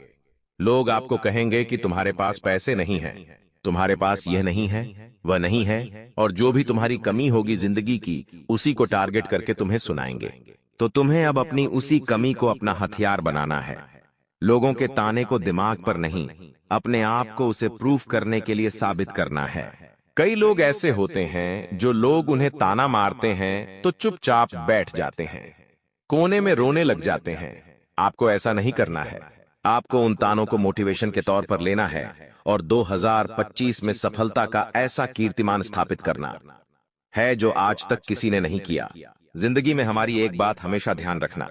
लोग आपको कहेंगे कि तुम्हारे पास पैसे नहीं हैं, तुम्हारे पास यह नहीं है, वह नहीं है, और जो भी तुम्हारी कमी होगी जिंदगी की, उसी को टारगेट करके तुम्हें सुनाएंगे। तो तुम्हें अब अपनी उसी कमी को अपना हथियार बनाना है। लोगों के ताने को दिमाग पर नहीं, अपने आप को उसे प्रूफ करने के लिए साबित करना है। कई लोग ऐसे होते हैं जो लोग उन्हें ताना मारते हैं तो चुपचाप बैठ जाते हैं, कोने में रोने लग जाते हैं। आपको ऐसा नहीं करना है। आपको उन तानों को मोटिवेशन के तौर पर लेना है और 2025 में सफलता का ऐसा कीर्तिमान स्थापित करना है जो आज तक किसी ने नहीं किया। जिंदगी में हमारी एक बात हमेशा ध्यान रखना,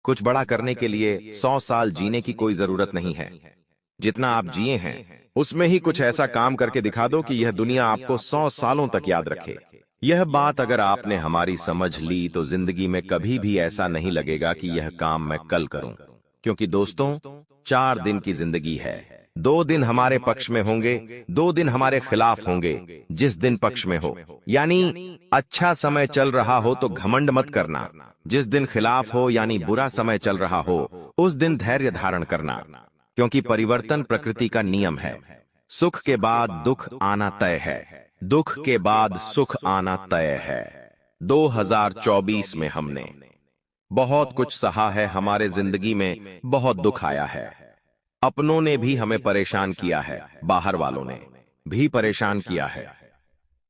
कुछ बड़ा करने के लिए 100 साल जीने की कोई जरूरत नहीं है। जितना आप जिए हैं उसमें ही कुछ ऐसा काम करके दिखा दो कि यह दुनिया आपको 100 सालों तक याद रखे। यह बात अगर आपने हमारी समझ ली तो जिंदगी में कभी भी ऐसा नहीं लगेगा कि यह काम मैं कल करूं, क्योंकि दोस्तों 4 दिन की जिंदगी है। 2 दिन हमारे पक्ष में होंगे, 2 दिन हमारे खिलाफ होंगे। जिस दिन पक्ष में हो, यानी अच्छा समय चल रहा हो तो घमंड मत करना। जिस दिन खिलाफ हो, यानी बुरा समय चल रहा हो, उस दिन धैर्य धारण करना, क्योंकि परिवर्तन प्रकृति का नियम है। सुख के बाद दुख आना तय है, दुख के बाद सुख आना तय है। 2024 में हमने बहुत कुछ सहा है, हमारे जिंदगी में बहुत दुख आया है। अपनों ने भी हमें परेशान किया है, बाहर वालों ने भी परेशान किया है।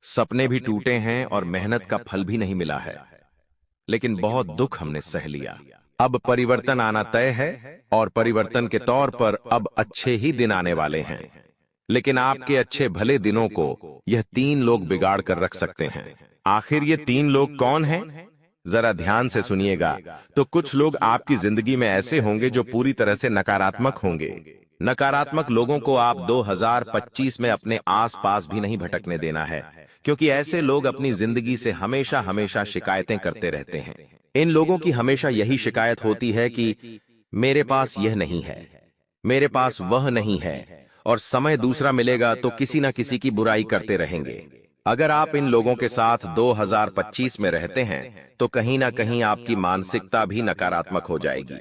सपने भी टूटे हैं और मेहनत का फल भी नहीं मिला है, लेकिन बहुत दुख हमने सह लिया। अब परिवर्तन आना तय है और परिवर्तन के तौर पर अब अच्छे ही दिन आने वाले हैं। लेकिन आपके अच्छे भले दिनों को यह 3 लोग बिगाड़ कर रख सकते हैं। आखिर ये 3 लोग कौन हैं? जरा ध्यान से सुनिएगा। तो कुछ लोग आपकी जिंदगी में ऐसे होंगे जो पूरी तरह से नकारात्मक होंगे। नकारात्मक लोगों को आप 2025 में अपने आसपास भी नहीं भटकने देना है, क्योंकि ऐसे लोग अपनी जिंदगी से हमेशा हमेशा शिकायतें करते रहते हैं। इन लोगों की हमेशा यही शिकायत होती है कि मेरे पास यह नहीं है, मेरे पास वह नहीं है, और समय दूसरा मिलेगा तो किसी न किसी की बुराई करते रहेंगे। अगर आप इन लोगों के साथ 2025 में रहते हैं तो कहीं ना कहीं आपकी मानसिकता भी नकारात्मक हो जाएगी,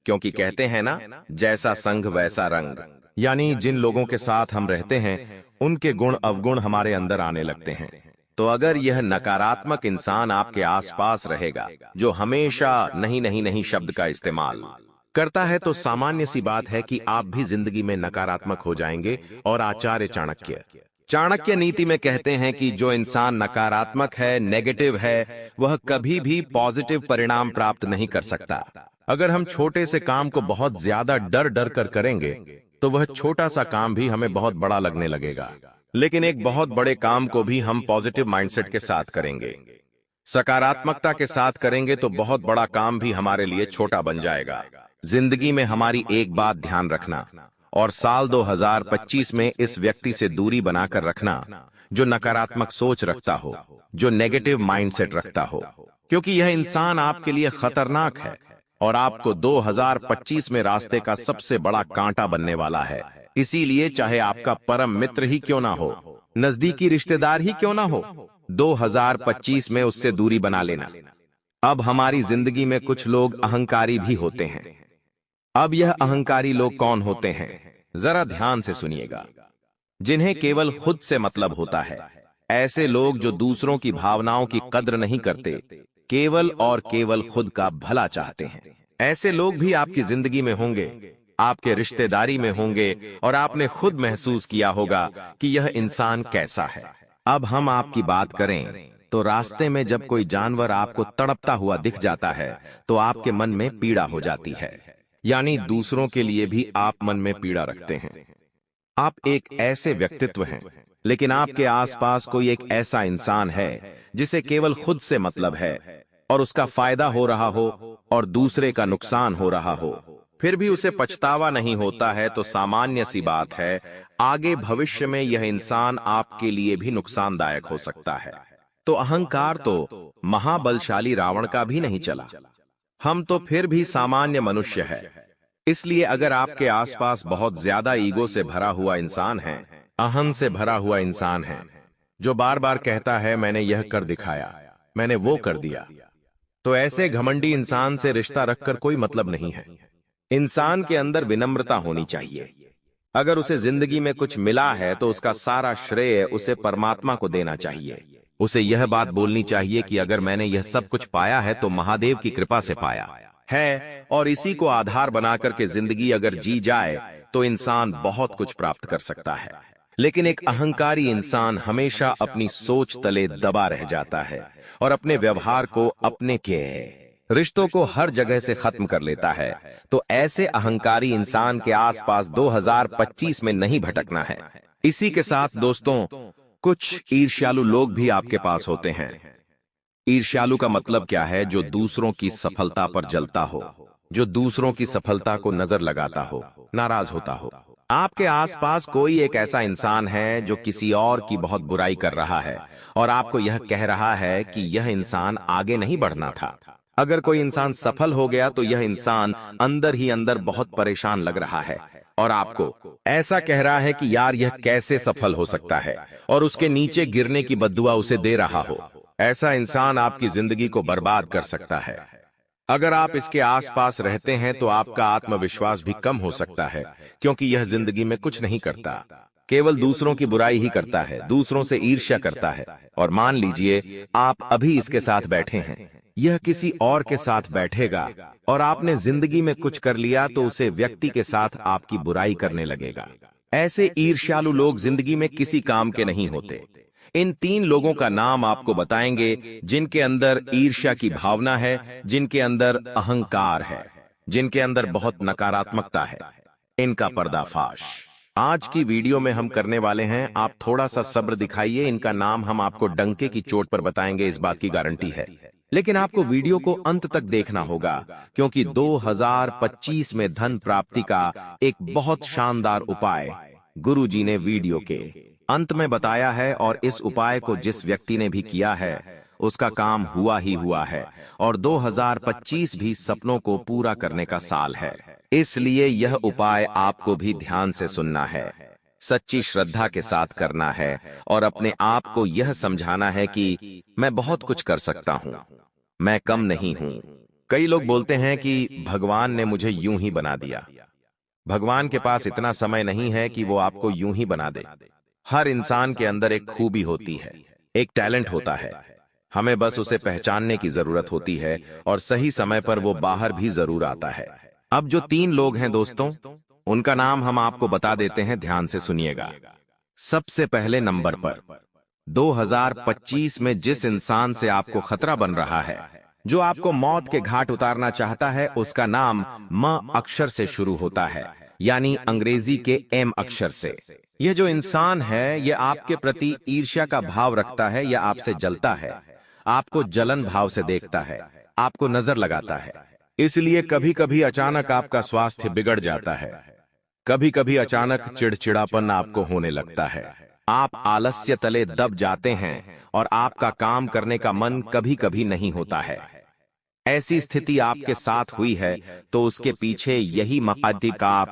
क्योंकि कहते हैं ना, जैसा संग वैसा रंग। यानी जिन लोगों के साथ हम रहते हैं उनके गुण अवगुण हमारे अंदर आने लगते हैं। तो अगर यह नकारात्मक इंसान आपके आसपास रहेगा जो हमेशा नहीं नहीं नहीं शब्द का इस्तेमाल करता है, तो सामान्य सी बात है कि आप भी जिंदगी में नकारात्मक हो जाएंगे और आचार्य चाणक्य चाणक्य नीति में कहते हैं कि जो इंसान नकारात्मक है, नेगेटिव है, वह कभी भी पॉजिटिव परिणाम प्राप्त नहीं कर सकता। अगर हम छोटे से काम को बहुत ज्यादा डर डर कर करेंगे तो वह छोटा सा काम भी हमें बहुत बड़ा लगने लगेगा। लेकिन एक बहुत बड़े काम को भी हम पॉजिटिव माइंडसेट के साथ करेंगे, सकारात्मकता के साथ करेंगे तो बहुत बड़ा काम भी हमारे लिए छोटा बन जाएगा। जिंदगी में हमारी एक बात ध्यान रखना और साल 2025 में इस व्यक्ति से दूरी बनाकर रखना जो नकारात्मक सोच रखता हो, जो नेगेटिव माइंडसेट रखता हो, क्योंकि यह इंसान आपके लिए खतरनाक है और आपको 2025 में रास्ते का सबसे बड़ा कांटा बनने वाला है। इसीलिए चाहे आपका परम मित्र ही क्यों ना हो, नजदीकी रिश्तेदार ही क्यों ना हो, 2025 में उससे दूरी बना लेना। अब हमारी जिंदगी में कुछ लोग अहंकारी भी होते हैं। अब यह अहंकारी लोग कौन होते हैं, जरा ध्यान से सुनिएगा। जिन्हें केवल खुद से मतलब होता है, ऐसे लोग जो दूसरों की भावनाओं की कद्र नहीं करते, केवल और केवल खुद का भला चाहते हैं। ऐसे लोग भी आपकी जिंदगी में होंगे, आपके रिश्तेदारी में होंगे और आपने खुद महसूस किया होगा कि यह इंसान कैसा है। अब हम आपकी बात करें तो रास्ते में जब कोई जानवर आपको तड़पता हुआ दिख जाता है तो आपके मन में पीड़ा हो जाती है, यानी दूसरों के लिए भी आप मन में पीड़ा रखते हैं। आप एक ऐसे व्यक्तित्व हैं, लेकिन आपके आसपास कोई एक ऐसा इंसान है जिसे केवल खुद से मतलब है और उसका फायदा हो रहा हो और दूसरे का नुकसान हो रहा हो, फिर भी उसे पछतावा नहीं होता है, तो सामान्य सी बात है आगे भविष्य में यह इंसान आपके लिए भी नुकसानदायक हो सकता है। तो अहंकार तो महाबलशाली रावण का भी नहीं चला, हम तो फिर भी सामान्य मनुष्य है। इसलिए अगर आपके आसपास बहुत ज्यादा ईगो से भरा हुआ इंसान है, अहम से भरा हुआ इंसान है, जो बार बार कहता है मैंने यह कर दिखाया, मैंने वो कर दिया, तो ऐसे घमंडी इंसान से रिश्ता रखकर कोई मतलब नहीं है। इंसान के अंदर विनम्रता होनी चाहिए। अगर उसे जिंदगी में कुछ मिला है तो उसका सारा श्रेय उसे परमात्मा को देना चाहिए। उसे यह बात बोलनी चाहिए कि अगर मैंने यह सब कुछ पाया है तो महादेव की कृपा से पाया है, और इसी को आधार बनाकर के जिंदगी अगर जी जाए तो इंसान बहुत कुछ प्राप्त कर सकता है। लेकिन एक अहंकारी इंसान हमेशा अपनी सोच तले दबा रह जाता है और अपने व्यवहार को, अपने के रिश्तों को हर जगह से खत्म कर लेता है। तो ऐसे अहंकारी इंसान के आसपास 2025 में नहीं भटकना है। इसी के साथ दोस्तों, कुछ ईर्ष्यालु लोग भी आपके पास होते हैं। ईर्ष्यालु का मतलब क्या है? जो दूसरों की सफलता पर जलता हो, जो दूसरों की सफलता को नजर लगाता हो, नाराज होता हो। आपके आसपास कोई एक ऐसा इंसान है जो किसी और की बहुत बुराई कर रहा है और आपको यह कह रहा है कि यह इंसान आगे नहीं बढ़ना था। अगर कोई इंसान सफल हो गया तो यह इंसान अंदर ही अंदर बहुत परेशान लग रहा है और आपको ऐसा कह रहा है कि यार यह कैसे सफल हो सकता है, और उसके नीचे गिरने की बद्दुआ उसे दे रहा हो। ऐसा इंसान आपकी जिंदगी को बर्बाद कर सकता है। अगर आप इसके आसपास रहते हैं तो आपका आत्मविश्वास भी कम हो सकता है, क्योंकि यह जिंदगी में कुछ नहीं करता, केवल दूसरों की बुराई ही करता है, दूसरों से ईर्ष्या करता है। और मान लीजिए आप अभी इसके साथ बैठे हैं, यह किसी और के साथ बैठेगा और आपने जिंदगी में कुछ कर लिया तो उसे व्यक्ति के साथ आपकी बुराई करने लगेगा। ऐसे ईर्ष्यालु लोग जिंदगी में किसी काम के नहीं होते। इन 3 लोगों का नाम आपको बताएंगे जिनके अंदर ईर्ष्या की भावना है, जिनके अंदर अहंकार है, जिनके अंदर बहुत नकारात्मकता है। इनका पर्दाफाश आज की वीडियो में हम करने वाले हैं। आप थोड़ा सा सब्र दिखाइए, इनका नाम हम आपको डंके की चोट पर बताएंगे, इस बात की गारंटी है। लेकिन आपको वीडियो को अंत तक देखना होगा, क्योंकि 2025 में धन प्राप्ति का एक बहुत शानदार उपाय गुरुजी ने वीडियो के अंत में बताया है, और इस उपाय को जिस व्यक्ति ने भी किया है उसका काम हुआ ही हुआ है, और 2025 भी सपनों को पूरा करने का साल है। इसलिए यह उपाय आपको भी ध्यान से सुनना है, सच्ची श्रद्धा के साथ करना है और अपने आप को यह समझाना है कि मैं बहुत कुछ कर सकता हूँ, मैं कम नहीं हूँ। कई लोग बोलते हैं कि भगवान ने मुझे यूं ही बना दिया। भगवान के पास इतना समय नहीं है कि वो आपको यूं ही बना दे। हर इंसान के अंदर एक खूबी होती है, एक टैलेंट होता है, हमें बस उसे पहचानने की जरूरत होती है और सही समय पर वो बाहर भी जरूर आता है। अब जो 3 लोग हैं दोस्तों, उनका नाम हम आपको बता देते हैं, ध्यान से सुनिएगा। सबसे पहले नंबर पर 2025 में जिस इंसान से आपको खतरा बन रहा है, जो आपको मौत के घाट उतारना चाहता है, उसका नाम म अक्षर से शुरू होता है, यानी अंग्रेजी के एम अक्षर से। यह जो इंसान है, यह आपके प्रति ईर्ष्या का भाव रखता है या आपसे जलता है, आपको जलन भाव से देखता है, आपको नजर लगाता है। इसलिए कभी कभी अचानक आपका स्वास्थ्य बिगड़ जाता है, कभी कभी अचानक चिड़चिड़ापन आपको होने लगता है, आप आलस्य तले दब जाते हैं और आपका काम करने का मन कभी कभी नहीं होता है। ऐसी स्थिति आपके साथ हुई है तो उसके पीछे यही मपादी का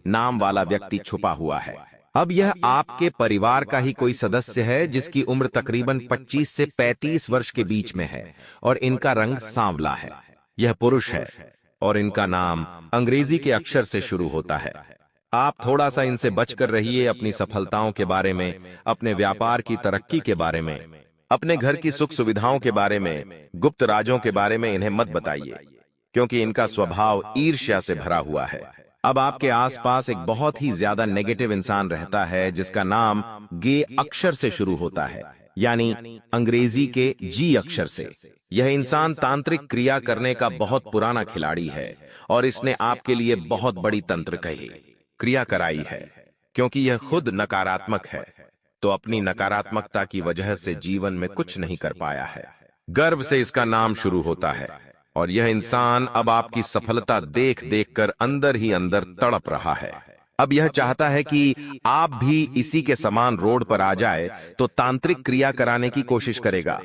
नाम वाला व्यक्ति छुपा हुआ है। अब यह आपके परिवार का ही कोई सदस्य है जिसकी उम्र तकरीबन 25 से 35 वर्ष के बीच में है और इनका रंग सांवला है। यह पुरुष है और इनका नाम अंग्रेजी के अक्षर से शुरू होता है। आप थोड़ा सा इनसे बचकर रहिए। अपनी सफलताओं के बारे में, अपने व्यापार की तरक्की के बारे में, अपने घर की सुख सुविधाओं के बारे में, गुप्त राजों के बारे में इन्हें मत बताइए, क्योंकि इनका स्वभाव ईर्ष्या से भरा हुआ है। अब आपके आसपास एक बहुत ही ज्यादा नेगेटिव इंसान रहता है जिसका नाम गे अक्षर से शुरू होता है, यानी अंग्रेजी के जी अक्षर से। यह इंसान तांत्रिक क्रिया करने का बहुत पुराना खिलाड़ी है और इसने आपके लिए बहुत बड़ी तंत्र कही क्रिया कराई है, क्योंकि यह खुद नकारात्मक है, तो अपनी नकारात्मकता की वजह से जीवन में कुछ नहीं कर पाया है। गर्व से इसका नाम शुरू होता है और यह इंसान अब आपकी सफलता देख देख कर अंदर ही अंदर तड़प रहा है। अब यह चाहता है कि आप भी इसी के समान रोड पर आ जाए तो तांत्रिक क्रिया कराने की कोशिश करेगा,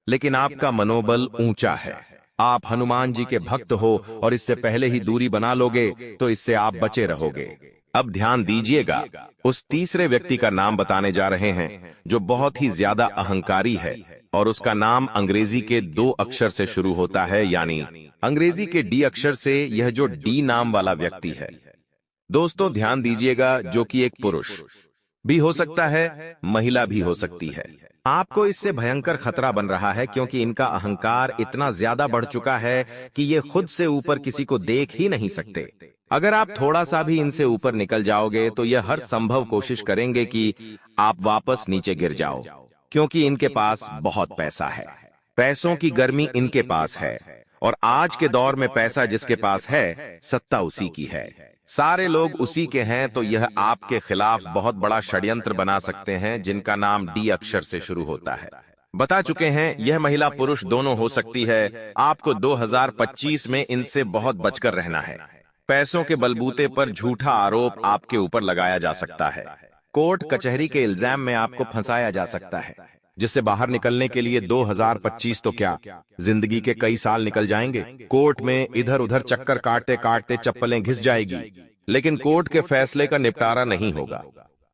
लेकिन आपका मनोबल ऊंचा है। आप हनुमान जी के भक्त हो और इससे पहले ही दूरी बना लोगे तो इससे आप बचे रहोगे। अब ध्यान दीजिएगा, उस तीसरे व्यक्ति का नाम बताने जा रहे हैं जो बहुत ही ज्यादा अहंकारी है और उसका नाम अंग्रेजी के 2 अक्षर से शुरू होता है, यानी अंग्रेजी के डी अक्षर से। यह जो डी नाम वाला व्यक्ति है, दोस्तों ध्यान दीजिएगा, जो कि एक पुरुष भी हो सकता है, महिला भी हो सकती है। आपको इससे भयंकर खतरा बन रहा है क्योंकि इनका अहंकार इतना ज्यादा बढ़ चुका है कि ये खुद से ऊपर किसी को देख ही नहीं सकते। अगर आप थोड़ा सा भी इनसे ऊपर निकल जाओगे तो यह हर संभव कोशिश करेंगे कि आप वापस नीचे गिर जाओ, क्योंकि इनके पास बहुत पैसा है। पैसों की गर्मी इनके पास है और आज के दौर में पैसा जिसके पास है, सत्ता उसी की है। सारे लोग उसी के हैं, तो यह आपके खिलाफ बहुत बड़ा षड्यंत्र बना सकते हैं जिनका नाम डी अक्षर से शुरू होता है। बता चुके हैं, यह महिला पुरुष दोनों हो सकती है। आपको 2025 में इनसे बहुत बचकर रहना है। पैसों के बलबूते पर झूठा आरोप आपके ऊपर लगाया जा सकता है। कोर्ट कचहरी के इल्जाम में आपको फंसाया जा सकता है, जिससे बाहर निकलने के लिए 2025 तो क्या, जिंदगी के कई साल निकल जाएंगे। कोर्ट में इधर उधर चक्कर काटते काटते चप्पलें घिस जाएगी, लेकिन कोर्ट के फैसले का निपटारा नहीं होगा।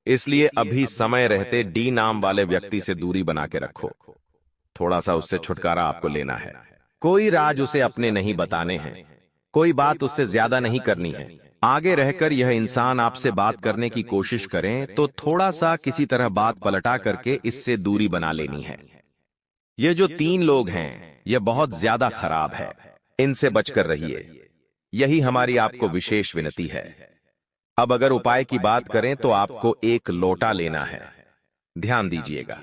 इसलिए अभी समय रहते डी नाम वाले व्यक्ति से दूरी बना के रखो। थोड़ा सा उससे छुटकारा आपको लेना है। कोई राज उसे अपने नहीं बताने हैं, कोई बात उससे ज्यादा नहीं करनी है। आगे रहकर यह इंसान आपसे बात करने की कोशिश करें तो थोड़ा सा किसी तरह बात पलटा करके इससे दूरी बना लेनी है। ये जो 3 लोग हैं, यह बहुत ज्यादा खराब है, इनसे बचकर रहिए। यही हमारी आपको विशेष विनती है। अब अगर उपाय की बात करें तो आपको एक लोटा लेना है। ध्यान दीजिएगा,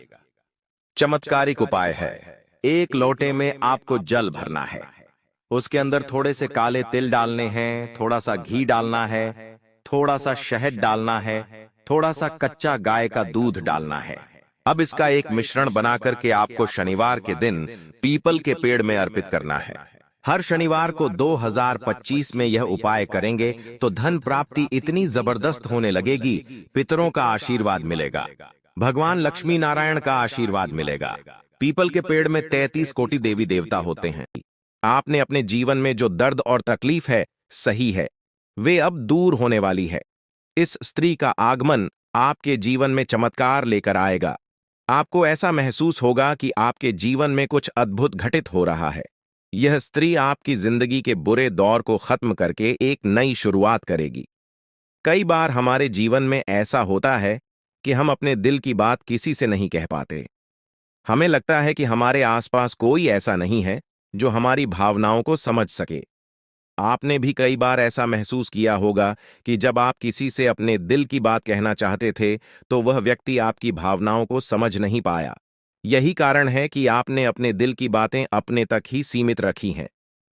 चमत्कारिक उपाय है। एक लोटे में आपको जल भरना है, उसके अंदर थोड़े से काले तिल डालने हैं, थोड़ा सा घी डालना है, थोड़ा सा शहद डालना है, थोड़ा सा कच्चा गाय का दूध डालना है। अब इसका एक मिश्रण बना करके आपको शनिवार के दिन पीपल के पेड़ में अर्पित करना है। हर शनिवार को 2025 में यह उपाय करेंगे तो धन प्राप्ति इतनी जबरदस्त होने लगेगी, पितरों का आशीर्वाद मिलेगा, भगवान लक्ष्मी नारायण का आशीर्वाद मिलेगा। पीपल के पेड़ में 33 कोटि देवी देवता होते हैं। आपने अपने जीवन में जो दर्द और तकलीफ है, सही है, वे अब दूर होने वाली है। इस स्त्री का आगमन आपके जीवन में चमत्कार लेकर आएगा। आपको ऐसा महसूस होगा कि आपके जीवन में कुछ अद्भुत घटित हो रहा है। यह स्त्री आपकी जिंदगी के बुरे दौर को खत्म करके एक नई शुरुआत करेगी। कई बार हमारे जीवन में ऐसा होता है कि हम अपने दिल की बात किसी से नहीं कह पाते। हमें लगता है कि हमारे आसपास कोई ऐसा नहीं है जो हमारी भावनाओं को समझ सके। आपने भी कई बार ऐसा महसूस किया होगा कि जब आप किसी से अपने दिल की बात कहना चाहते थे तो वह व्यक्ति आपकी भावनाओं को समझ नहीं पाया। यही कारण है कि आपने अपने दिल की बातें अपने तक ही सीमित रखी हैं।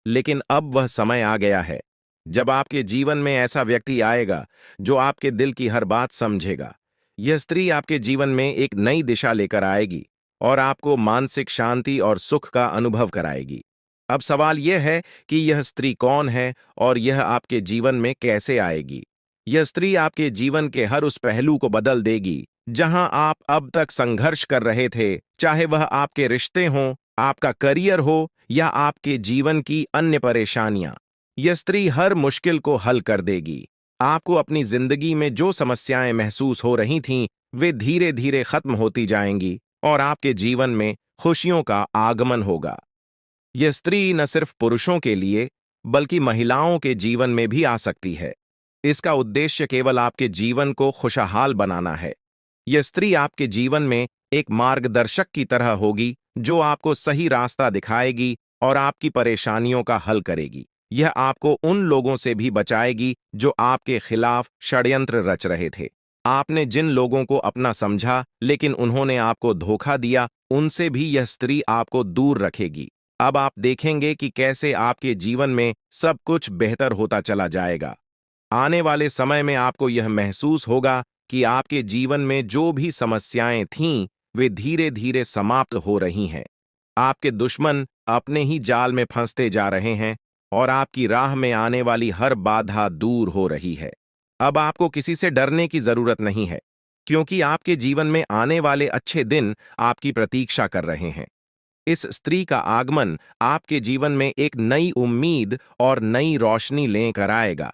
लेकिन अब वह समय आ गया है जब आपके जीवन में ऐसा व्यक्ति आएगा जो आपके दिल की हर बात समझेगा। यह स्त्री आपके जीवन में एक नई दिशा लेकर आएगी और आपको मानसिक शांति और सुख का अनुभव कराएगी। अब सवाल यह है कि यह स्त्री कौन है और यह आपके जीवन में कैसे आएगी। यह स्त्री आपके जीवन के हर उस पहलू को बदल देगी जहां आप अब तक संघर्ष कर रहे थे, चाहे वह आपके रिश्ते हों, आपका करियर हो या आपके जीवन की अन्य परेशानियां। यह स्त्री हर मुश्किल को हल कर देगी। आपको अपनी जिंदगी में जो समस्याएं महसूस हो रही थीं, वे धीरे धीरे खत्म होती जाएंगी और आपके जीवन में खुशियों का आगमन होगा। यह स्त्री न सिर्फ पुरुषों के लिए बल्कि महिलाओं के जीवन में भी आ सकती है। इसका उद्देश्य केवल आपके जीवन को खुशहाल बनाना है। यह स्त्री आपके जीवन में एक मार्गदर्शक की तरह होगी जो आपको सही रास्ता दिखाएगी और आपकी परेशानियों का हल करेगी। यह आपको उन लोगों से भी बचाएगी जो आपके खिलाफ षड्यंत्र रच रहे थे। आपने जिन लोगों को अपना समझा लेकिन उन्होंने आपको धोखा दिया, उनसे भी यह स्त्री आपको दूर रखेगी। अब आप देखेंगे कि कैसे आपके जीवन में सब कुछ बेहतर होता चला जाएगा। आने वाले समय में आपको यह महसूस होगा कि आपके जीवन में जो भी समस्याएं थीं, वे धीरे धीरे समाप्त हो रही हैं। आपके दुश्मन अपने ही जाल में फंसते जा रहे हैं और आपकी राह में आने वाली हर बाधा दूर हो रही है। अब आपको किसी से डरने की जरूरत नहीं है, क्योंकि आपके जीवन में आने वाले अच्छे दिन आपकी प्रतीक्षा कर रहे हैं। इस स्त्री का आगमन आपके जीवन में एक नई उम्मीद और नई रोशनी लेकर आएगा।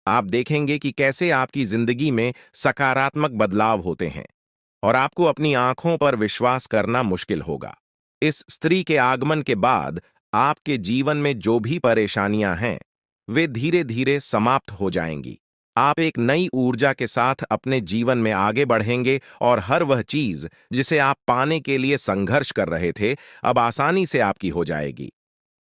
आप देखेंगे कि कैसे आपकी जिंदगी में सकारात्मक बदलाव होते हैं और आपको अपनी आंखों पर विश्वास करना मुश्किल होगा। इस स्त्री के आगमन के बाद आपके जीवन में जो भी परेशानियां हैं, वे धीरे धीरे समाप्त हो जाएंगी। आप एक नई ऊर्जा के साथ अपने जीवन में आगे बढ़ेंगे और हर वह चीज जिसे आप पाने के लिए संघर्ष कर रहे थे, अब आसानी से आपकी हो जाएगी।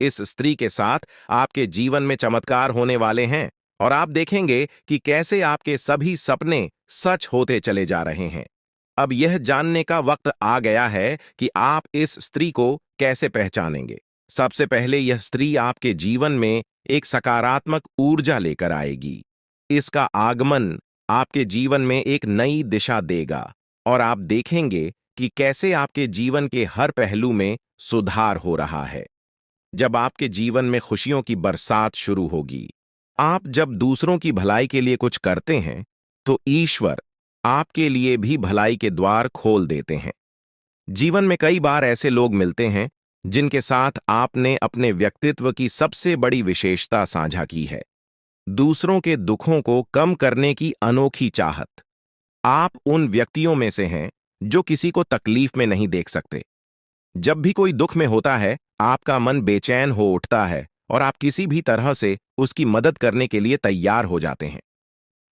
इस स्त्री के साथ आपके जीवन में चमत्कार होने वाले हैं और आप देखेंगे कि कैसे आपके सभी सपने सच होते चले जा रहे हैं। अब यह जानने का वक्त आ गया है कि आप इस स्त्री को कैसे पहचानेंगे। सबसे पहले यह स्त्री आपके जीवन में एक सकारात्मक ऊर्जा लेकर आएगी। इसका आगमन आपके जीवन में एक नई दिशा देगा और आप देखेंगे कि कैसे आपके जीवन के हर पहलू में सुधार हो रहा है। जब आपके जीवन में खुशियों की बरसात शुरू होगी, आप जब दूसरों की भलाई के लिए कुछ करते हैं, तो ईश्वर आपके लिए भी भलाई के द्वार खोल देते हैं। जीवन में कई बार ऐसे लोग मिलते हैं जिनके साथ आपने अपने व्यक्तित्व की सबसे बड़ी विशेषता साझा की है, दूसरों के दुखों को कम करने की अनोखी चाहत। आप उन व्यक्तियों में से हैं जो किसी को तकलीफ में नहीं देख सकते। जब भी कोई दुख में होता है, आपका मन बेचैन हो उठता है और आप किसी भी तरह से उसकी मदद करने के लिए तैयार हो जाते हैं।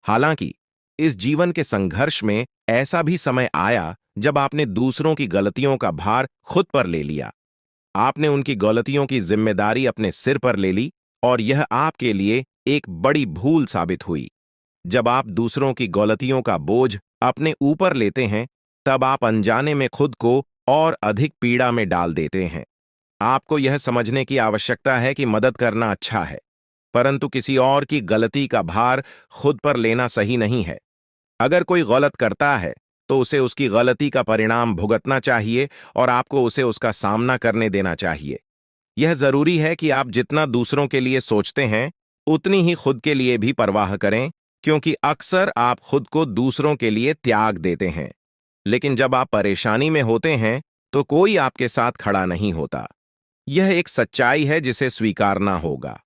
हालांकि इस जीवन के संघर्ष में ऐसा भी समय आया जब आपने दूसरों की गलतियों का भार खुद पर ले लिया। आपने उनकी गलतियों की जिम्मेदारी अपने सिर पर ले ली और यह आपके लिए एक बड़ी भूल साबित हुई। जब आप दूसरों की गलतियों का बोझ अपने ऊपर लेते हैं, तब आप अनजाने में खुद को और अधिक पीड़ा में डाल देते हैं। आपको यह समझने की आवश्यकता है कि मदद करना अच्छा है, परंतु किसी और की गलती का भार खुद पर लेना सही नहीं है। अगर कोई गलत करता है तो उसे उसकी गलती का परिणाम भुगतना चाहिए और आपको उसे उसका सामना करने देना चाहिए। यह जरूरी है कि आप जितना दूसरों के लिए सोचते हैं, उतनी ही खुद के लिए भी परवाह करें, क्योंकि अक्सर आप खुद को दूसरों के लिए त्याग देते हैं। लेकिन जब आप परेशानी में होते हैं तो कोई आपके साथ खड़ा नहीं होता। यह एक सच्चाई है जिसे स्वीकारना होगा।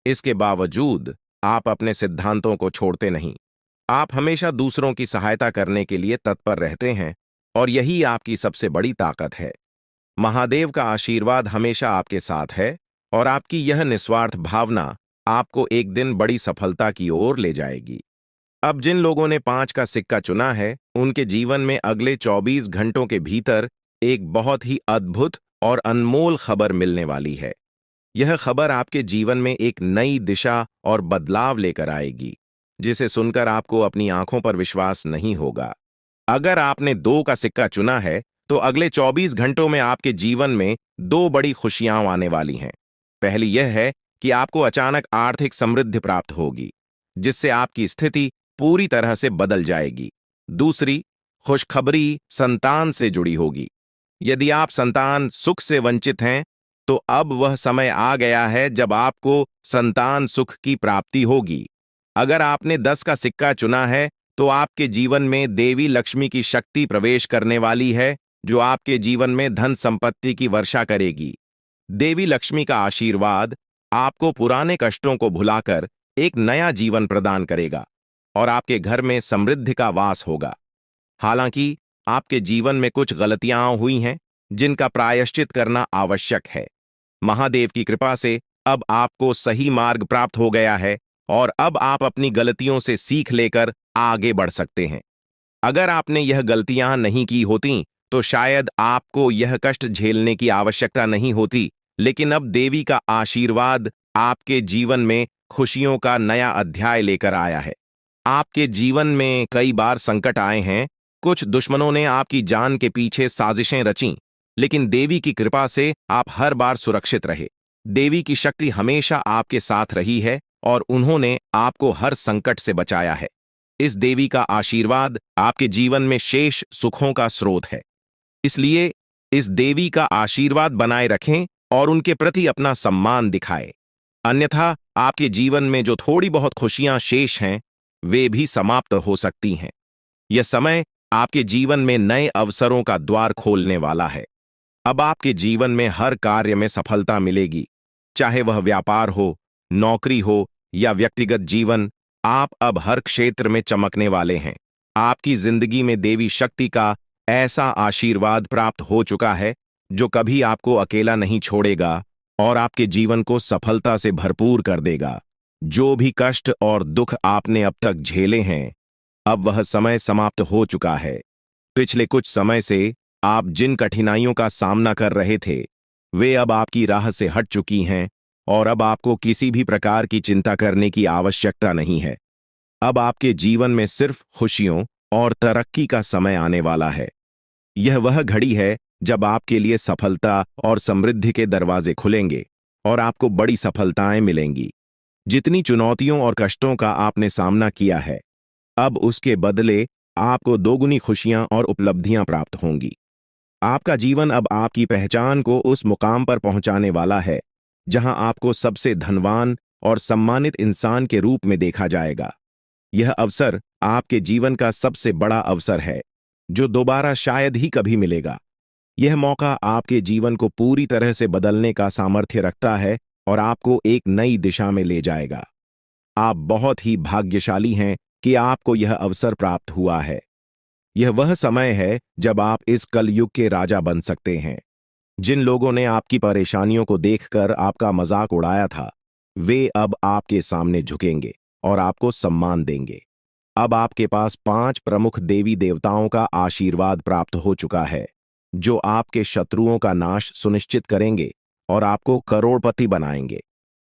इसके बावजूद आप अपने सिद्धांतों को छोड़ते नहीं। आप हमेशा दूसरों की सहायता करने के लिए तत्पर रहते हैं और यही आपकी सबसे बड़ी ताकत है। महादेव का आशीर्वाद हमेशा आपके साथ है और आपकी यह निस्वार्थ भावना आपको एक दिन बड़ी सफलता की ओर ले जाएगी। अब जिन लोगों ने 5 का सिक्का चुना है, उनके जीवन में अगले 24 घंटों के भीतर एक बहुत ही अद्भुत और अनमोल खबर मिलने वाली है। यह खबर आपके जीवन में एक नई दिशा और बदलाव लेकर आएगी, जिसे सुनकर आपको अपनी आंखों पर विश्वास नहीं होगा। अगर आपने 2 का सिक्का चुना है, तो अगले 24 घंटों में आपके जीवन में 2 बड़ी खुशियां आने वाली हैं। पहली यह है कि आपको अचानक आर्थिक समृद्धि प्राप्त होगी, जिससे आपकी स्थिति पूरी तरह से बदल जाएगी। दूसरी खुशखबरी संतान से जुड़ी होगी। यदि आप संतान सुख से वंचित हैं, तो अब वह समय आ गया है जब आपको संतान सुख की प्राप्ति होगी। अगर आपने 10 का सिक्का चुना है, तो आपके जीवन में देवी लक्ष्मी की शक्ति प्रवेश करने वाली है, जो आपके जीवन में धन संपत्ति की वर्षा करेगी। देवी लक्ष्मी का आशीर्वाद आपको पुराने कष्टों को भुलाकर एक नया जीवन प्रदान करेगा और आपके घर में समृद्धि का वास होगा। हालांकि आपके जीवन में कुछ गलतियां हुई हैं, जिनका प्रायश्चित करना आवश्यक है। महादेव की कृपा से अब आपको सही मार्ग प्राप्त हो गया है और अब आप अपनी गलतियों से सीख लेकर आगे बढ़ सकते हैं। अगर आपने यह गलतियां नहीं की होती, तो शायद आपको यह कष्ट झेलने की आवश्यकता नहीं होती, लेकिन अब देवी का आशीर्वाद आपके जीवन में खुशियों का नया अध्याय लेकर आया है। आपके जीवन में कई बार संकट आए हैं, कुछ दुश्मनों ने आपकी जान के पीछे साजिशें रचीं, लेकिन देवी की कृपा से आप हर बार सुरक्षित रहे। देवी की शक्ति हमेशा आपके साथ रही है और उन्होंने आपको हर संकट से बचाया है। इस देवी का आशीर्वाद आपके जीवन में शेष सुखों का स्रोत है। इसलिए इस देवी का आशीर्वाद बनाए रखें और उनके प्रति अपना सम्मान दिखाएं। अन्यथा आपके जीवन में जो थोड़ी बहुत खुशियां शेष हैं, वे भी समाप्त हो सकती हैं। यह समय आपके जीवन में नए अवसरों का द्वार खोलने वाला है। अब आपके जीवन में हर कार्य में सफलता मिलेगी, चाहे वह व्यापार हो, नौकरी हो या व्यक्तिगत जीवन। आप अब हर क्षेत्र में चमकने वाले हैं। आपकी जिंदगी में देवी शक्ति का ऐसा आशीर्वाद प्राप्त हो चुका है, जो कभी आपको अकेला नहीं छोड़ेगा और आपके जीवन को सफलता से भरपूर कर देगा। जो भी कष्ट और दुख आपने अब तक झेले हैं, अब वह समय समाप्त हो चुका है। पिछले कुछ समय से आप जिन कठिनाइयों का सामना कर रहे थे, वे अब आपकी राह से हट चुकी हैं और अब आपको किसी भी प्रकार की चिंता करने की आवश्यकता नहीं है। अब आपके जीवन में सिर्फ खुशियों और तरक्की का समय आने वाला है। यह वह घड़ी है जब आपके लिए सफलता और समृद्धि के दरवाजे खुलेंगे और आपको बड़ी सफलताएं मिलेंगी। जितनी चुनौतियों और कष्टों का आपने सामना किया है, अब उसके बदले आपको दोगुनी खुशियां और उपलब्धियां प्राप्त होंगी। आपका जीवन अब आपकी पहचान को उस मुकाम पर पहुंचाने वाला है, जहां आपको सबसे धनवान और सम्मानित इंसान के रूप में देखा जाएगा। यह अवसर आपके जीवन का सबसे बड़ा अवसर है, जो दोबारा शायद ही कभी मिलेगा। यह मौका आपके जीवन को पूरी तरह से बदलने का सामर्थ्य रखता है और आपको एक नई दिशा में ले जाएगा। आप बहुत ही भाग्यशाली हैं कि आपको यह अवसर प्राप्त हुआ है। यह वह समय है जब आप इस कलयुग के राजा बन सकते हैं। जिन लोगों ने आपकी परेशानियों को देखकर आपका मजाक उड़ाया था, वे अब आपके सामने झुकेंगे और आपको सम्मान देंगे। अब आपके पास 5 प्रमुख देवी देवताओं का आशीर्वाद प्राप्त हो चुका है, जो आपके शत्रुओं का नाश सुनिश्चित करेंगे और आपको करोड़पति बनाएंगे।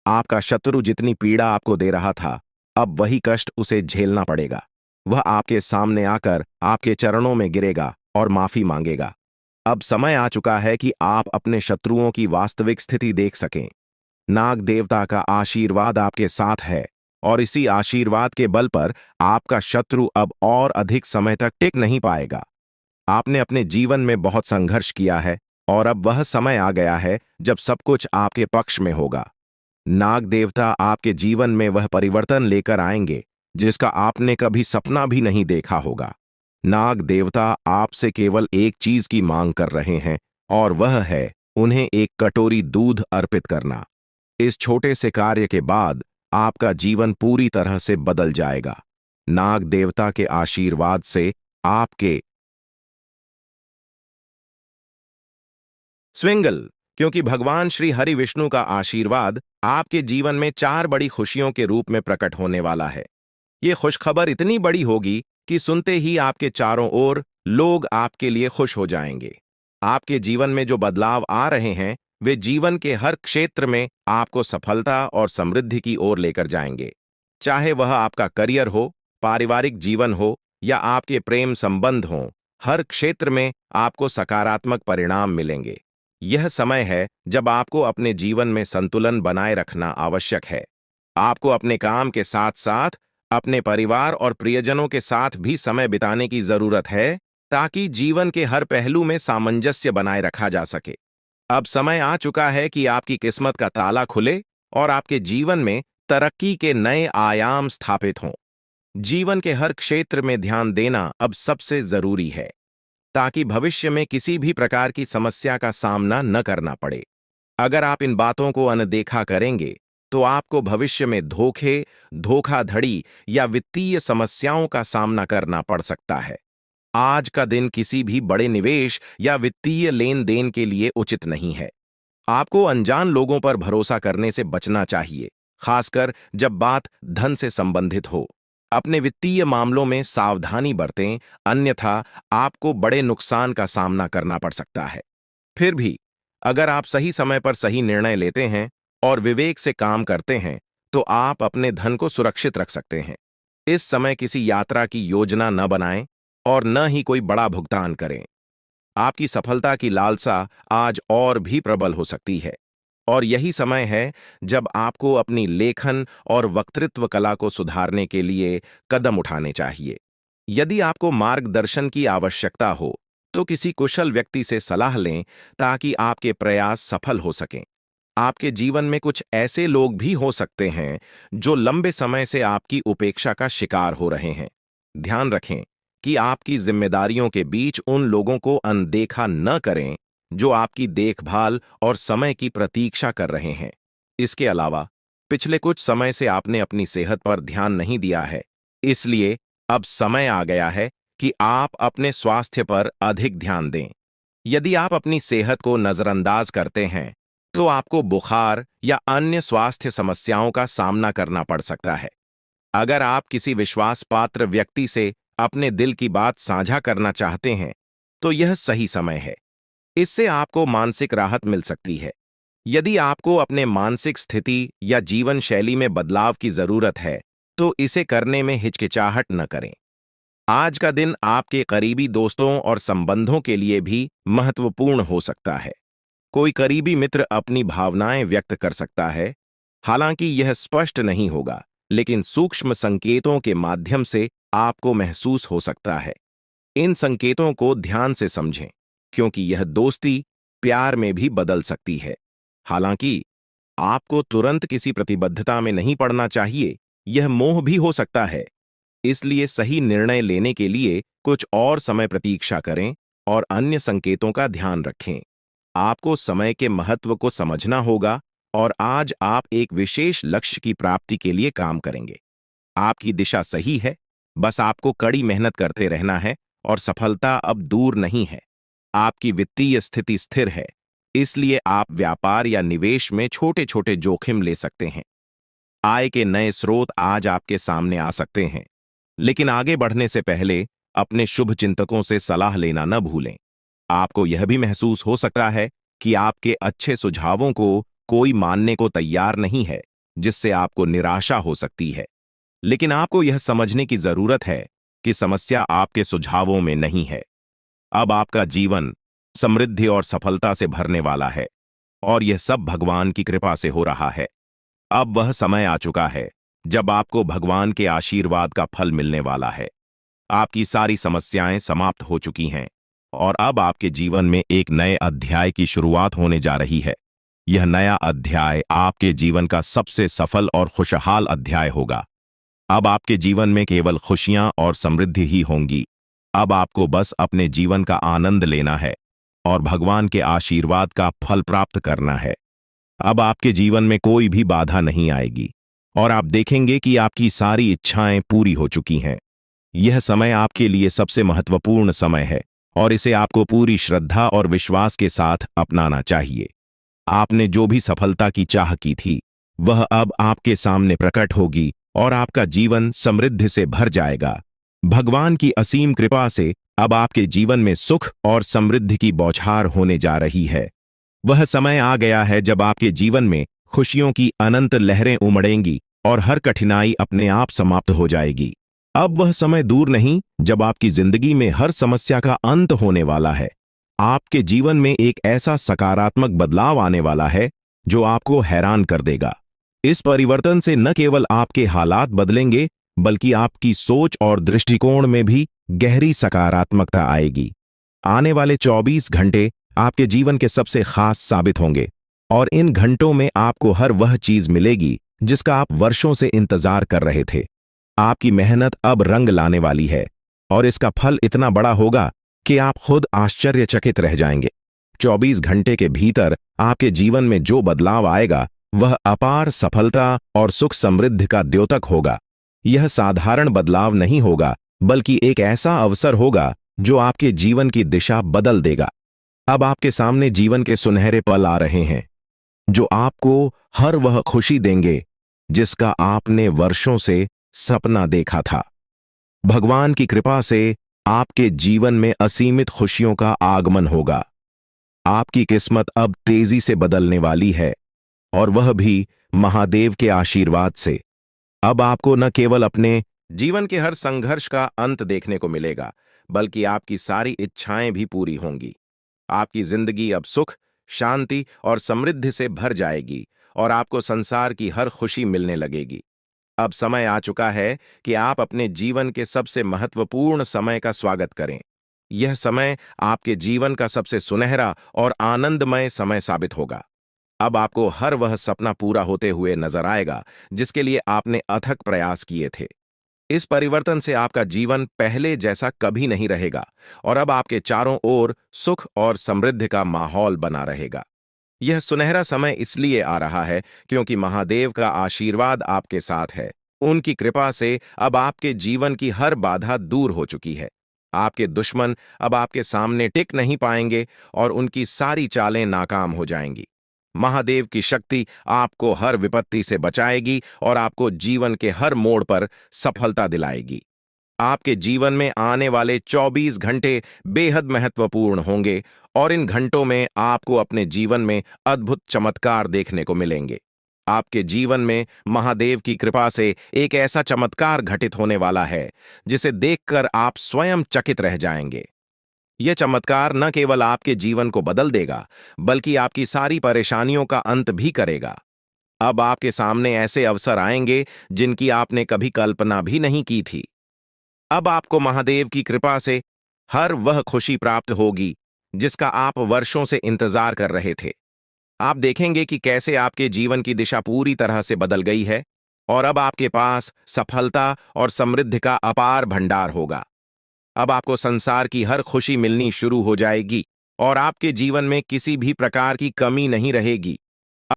आपका शत्रु जितनी पीड़ा आपको दे रहा था, अब वही कष्ट उसे झेलना पड़ेगा। वह आपके सामने आकर आपके चरणों में गिरेगा और माफी मांगेगा। अब समय आ चुका है कि आप अपने शत्रुओं की वास्तविक स्थिति देख सकें। नाग देवता का आशीर्वाद आपके साथ है और इसी आशीर्वाद के बल पर आपका शत्रु अब और अधिक समय तक टिक नहीं पाएगा। आपने अपने जीवन में बहुत संघर्ष किया है और अब वह समय आ गया है जब सब कुछ आपके पक्ष में होगा। नाग देवता आपके जीवन में वह परिवर्तन लेकर आएंगे जिसका आपने कभी सपना भी नहीं देखा होगा। नाग देवता आपसे केवल एक चीज की मांग कर रहे हैं और वह है उन्हें एक कटोरी दूध अर्पित करना। इस छोटे से कार्य के बाद आपका जीवन पूरी तरह से बदल जाएगा। नाग देवता के आशीर्वाद से आपके स्विंगल, क्योंकि भगवान श्री हरि विष्णु का आशीर्वाद आपके जीवन में 4 बड़ी खुशियों के रूप में प्रकट होने वाला है। ये खुशखबर इतनी बड़ी होगी कि सुनते ही आपके चारों ओर लोग आपके लिए खुश हो जाएंगे। आपके जीवन में जो बदलाव आ रहे हैं, वे जीवन के हर क्षेत्र में आपको सफलता और समृद्धि की ओर लेकर जाएंगे। चाहे वह आपका करियर हो, पारिवारिक जीवन हो या आपके प्रेम संबंध हों, हर क्षेत्र में आपको सकारात्मक परिणाम मिलेंगे। यह समय है जब आपको अपने जीवन में संतुलन बनाए रखना आवश्यक है। आपको अपने काम के साथ साथ अपने परिवार और प्रियजनों के साथ भी समय बिताने की जरूरत है, ताकि जीवन के हर पहलू में सामंजस्य बनाए रखा जा सके। अब समय आ चुका है कि आपकी किस्मत का ताला खुले और आपके जीवन में तरक्की के नए आयाम स्थापित हों। जीवन के हर क्षेत्र में ध्यान देना अब सबसे जरूरी है, ताकि भविष्य में किसी भी प्रकार की समस्या का सामना न करना पड़े। अगर आप इन बातों को अनदेखा करेंगे, तो आपको भविष्य में धोखे, धोखाधड़ी या वित्तीय समस्याओं का सामना करना पड़ सकता है। आज का दिन किसी भी बड़े निवेश या वित्तीय लेन देन के लिए उचित नहीं है। आपको अनजान लोगों पर भरोसा करने से बचना चाहिए, खासकर जब बात धन से संबंधित हो। अपने वित्तीय मामलों में सावधानी बरतें, अन्यथा आपको बड़े नुकसान का सामना करना पड़ सकता है। फिर भी अगर आप सही समय पर सही निर्णय लेते हैं और विवेक से काम करते हैं, तो आप अपने धन को सुरक्षित रख सकते हैं। इस समय किसी यात्रा की योजना न बनाएं और न ही कोई बड़ा भुगतान करें। आपकी सफलता की लालसा आज और भी प्रबल हो सकती है, और यही समय है जब आपको अपनी लेखन और वक्तृत्व कला को सुधारने के लिए कदम उठाने चाहिए। यदि आपको मार्गदर्शन की आवश्यकता हो, तो किसी कुशल व्यक्ति से सलाह लें, ताकि आपके प्रयास सफल हो सकें। आपके जीवन में कुछ ऐसे लोग भी हो सकते हैं जो लंबे समय से आपकी उपेक्षा का शिकार हो रहे हैं। ध्यान रखें कि आपकी जिम्मेदारियों के बीच उन लोगों को अनदेखा न करें जो आपकी देखभाल और समय की प्रतीक्षा कर रहे हैं। इसके अलावा पिछले कुछ समय से आपने अपनी सेहत पर ध्यान नहीं दिया है, इसलिए अब समय आ गया है कि आप अपने स्वास्थ्य पर अधिक ध्यान दें। यदि आप अपनी सेहत को नजरअंदाज करते हैं, तो आपको बुखार या अन्य स्वास्थ्य समस्याओं का सामना करना पड़ सकता है। अगर आप किसी विश्वासपात्र व्यक्ति से अपने दिल की बात साझा करना चाहते हैं, तो यह सही समय है। इससे आपको मानसिक राहत मिल सकती है। यदि आपको अपने मानसिक स्थिति या जीवन शैली में बदलाव की जरूरत है, तो इसे करने में हिचकिचाहट न करें। आज का दिन आपके करीबी दोस्तों और संबंधों के लिए भी महत्वपूर्ण हो सकता है। कोई करीबी मित्र अपनी भावनाएं व्यक्त कर सकता है, हालांकि यह स्पष्ट नहीं होगा, लेकिन सूक्ष्म संकेतों के माध्यम से आपको महसूस हो सकता है। इन संकेतों को ध्यान से समझें, क्योंकि यह दोस्ती प्यार में भी बदल सकती है। हालांकि आपको तुरंत किसी प्रतिबद्धता में नहीं पड़ना चाहिए, यह मोह भी हो सकता है। इसलिए सही निर्णय लेने के लिए कुछ और समय प्रतीक्षा करें और अन्य संकेतों का ध्यान रखें। आपको समय के महत्व को समझना होगा, और आज आप एक विशेष लक्ष्य की प्राप्ति के लिए काम करेंगे। आपकी दिशा सही है, बस आपको कड़ी मेहनत करते रहना है और सफलता अब दूर नहीं है। आपकी वित्तीय स्थिति स्थिर है, इसलिए आप व्यापार या निवेश में छोटे छोटे जोखिम ले सकते हैं। आय के नए स्रोत आज आपके सामने आ सकते हैं, लेकिन आगे बढ़ने से पहले अपने शुभ चिंतकों से सलाह लेना न भूलें। आपको यह भी महसूस हो सकता है कि आपके अच्छे सुझावों को कोई मानने को तैयार नहीं है, जिससे आपको निराशा हो सकती है। लेकिन आपको यह समझने की जरूरत है कि समस्या आपके सुझावों में नहीं है। अब आपका जीवन समृद्धि और सफलता से भरने वाला है, और यह सब भगवान की कृपा से हो रहा है। अब वह समय आ चुका है जब आपको भगवान के आशीर्वाद का फल मिलने वाला है। आपकी सारी समस्याएं समाप्त हो चुकी हैं, और अब आपके जीवन में एक नए अध्याय की शुरुआत होने जा रही है। यह नया अध्याय आपके जीवन का सबसे सफल और खुशहाल अध्याय होगा। अब आपके जीवन में केवल खुशियां और समृद्धि ही होंगी। अब आपको बस अपने जीवन का आनंद लेना है और भगवान के आशीर्वाद का फल प्राप्त करना है। अब आपके जीवन में कोई भी बाधा नहीं आएगी, और आप देखेंगे कि आपकी सारी इच्छाएं पूरी हो चुकी हैं। यह समय आपके लिए सबसे महत्वपूर्ण समय है, और इसे आपको पूरी श्रद्धा और विश्वास के साथ अपनाना चाहिए। आपने जो भी सफलता की चाह की थी, वह अब आपके सामने प्रकट होगी, और आपका जीवन समृद्धि से भर जाएगा। भगवान की असीम कृपा से अब आपके जीवन में सुख और समृद्धि की बौछार होने जा रही है। वह समय आ गया है जब आपके जीवन में खुशियों की अनंत लहरें उमड़ेंगी और हर कठिनाई अपने आप समाप्त हो जाएगी। अब वह समय दूर नहीं जब आपकी जिंदगी में हर समस्या का अंत होने वाला है। आपके जीवन में एक ऐसा सकारात्मक बदलाव आने वाला है जो आपको हैरान कर देगा। इस परिवर्तन से न केवल आपके हालात बदलेंगे, बल्कि आपकी सोच और दृष्टिकोण में भी गहरी सकारात्मकता आएगी। आने वाले 24 घंटे आपके जीवन के सबसे खास साबित होंगे और इन घंटों में आपको हर वह चीज मिलेगी जिसका आप वर्षों से इंतजार कर रहे थे। आपकी मेहनत अब रंग लाने वाली है और इसका फल इतना बड़ा होगा कि आप खुद आश्चर्यचकित रह जाएंगे। 24 घंटे के भीतर आपके जीवन में जो बदलाव आएगा वह अपार सफलता और सुख समृद्धि का द्योतक होगा। यह साधारण बदलाव नहीं होगा, बल्कि एक ऐसा अवसर होगा जो आपके जीवन की दिशा बदल देगा। अब आपके सामने जीवन के सुनहरे पल आ रहे हैं जो आपको हर वह खुशी देंगे जिसका आपने वर्षों से सपना देखा था। भगवान की कृपा से आपके जीवन में असीमित खुशियों का आगमन होगा। आपकी किस्मत अब तेजी से बदलने वाली है और वह भी महादेव के आशीर्वाद से। अब आपको न केवल अपने जीवन के हर संघर्ष का अंत देखने को मिलेगा, बल्कि आपकी सारी इच्छाएं भी पूरी होंगी। आपकी जिंदगी अब सुख, शांति और समृद्धि से भर जाएगी और आपको संसार की हर खुशी मिलने लगेगी। अब समय आ चुका है कि आप अपने जीवन के सबसे महत्वपूर्ण समय का स्वागत करें। यह समय आपके जीवन का सबसे सुनहरा और आनंदमय समय साबित होगा। अब आपको हर वह सपना पूरा होते हुए नजर आएगा जिसके लिए आपने अथक प्रयास किए थे। इस परिवर्तन से आपका जीवन पहले जैसा कभी नहीं रहेगा और अब आपके चारों ओर सुख और समृद्धि का माहौल बना रहेगा। यह सुनहरा समय इसलिए आ रहा है क्योंकि महादेव का आशीर्वाद आपके साथ है। उनकी कृपा से अब आपके जीवन की हर बाधा दूर हो चुकी है। आपके दुश्मन अब आपके सामने टिक नहीं पाएंगे और उनकी सारी चालें नाकाम हो जाएंगी। महादेव की शक्ति आपको हर विपत्ति से बचाएगी और आपको जीवन के हर मोड़ पर सफलता दिलाएगी। आपके जीवन में आने वाले 24 घंटे बेहद महत्वपूर्ण होंगे और इन घंटों में आपको अपने जीवन में अद्भुत चमत्कार देखने को मिलेंगे। आपके जीवन में महादेव की कृपा से एक ऐसा चमत्कार घटित होने वाला है जिसे देखकर आप स्वयं चकित रह जाएंगे। यह चमत्कार न केवल आपके जीवन को बदल देगा, बल्कि आपकी सारी परेशानियों का अंत भी करेगा। अब आपके सामने ऐसे अवसर आएंगे जिनकी आपने कभी कल्पना भी नहीं की थी। अब आपको महादेव की कृपा से हर वह खुशी प्राप्त होगी जिसका आप वर्षों से इंतजार कर रहे थे। आप देखेंगे कि कैसे आपके जीवन की दिशा पूरी तरह से बदल गई है और अब आपके पास सफलता और समृद्धि का अपार भंडार होगा। अब आपको संसार की हर खुशी मिलनी शुरू हो जाएगी और आपके जीवन में किसी भी प्रकार की कमी नहीं रहेगी।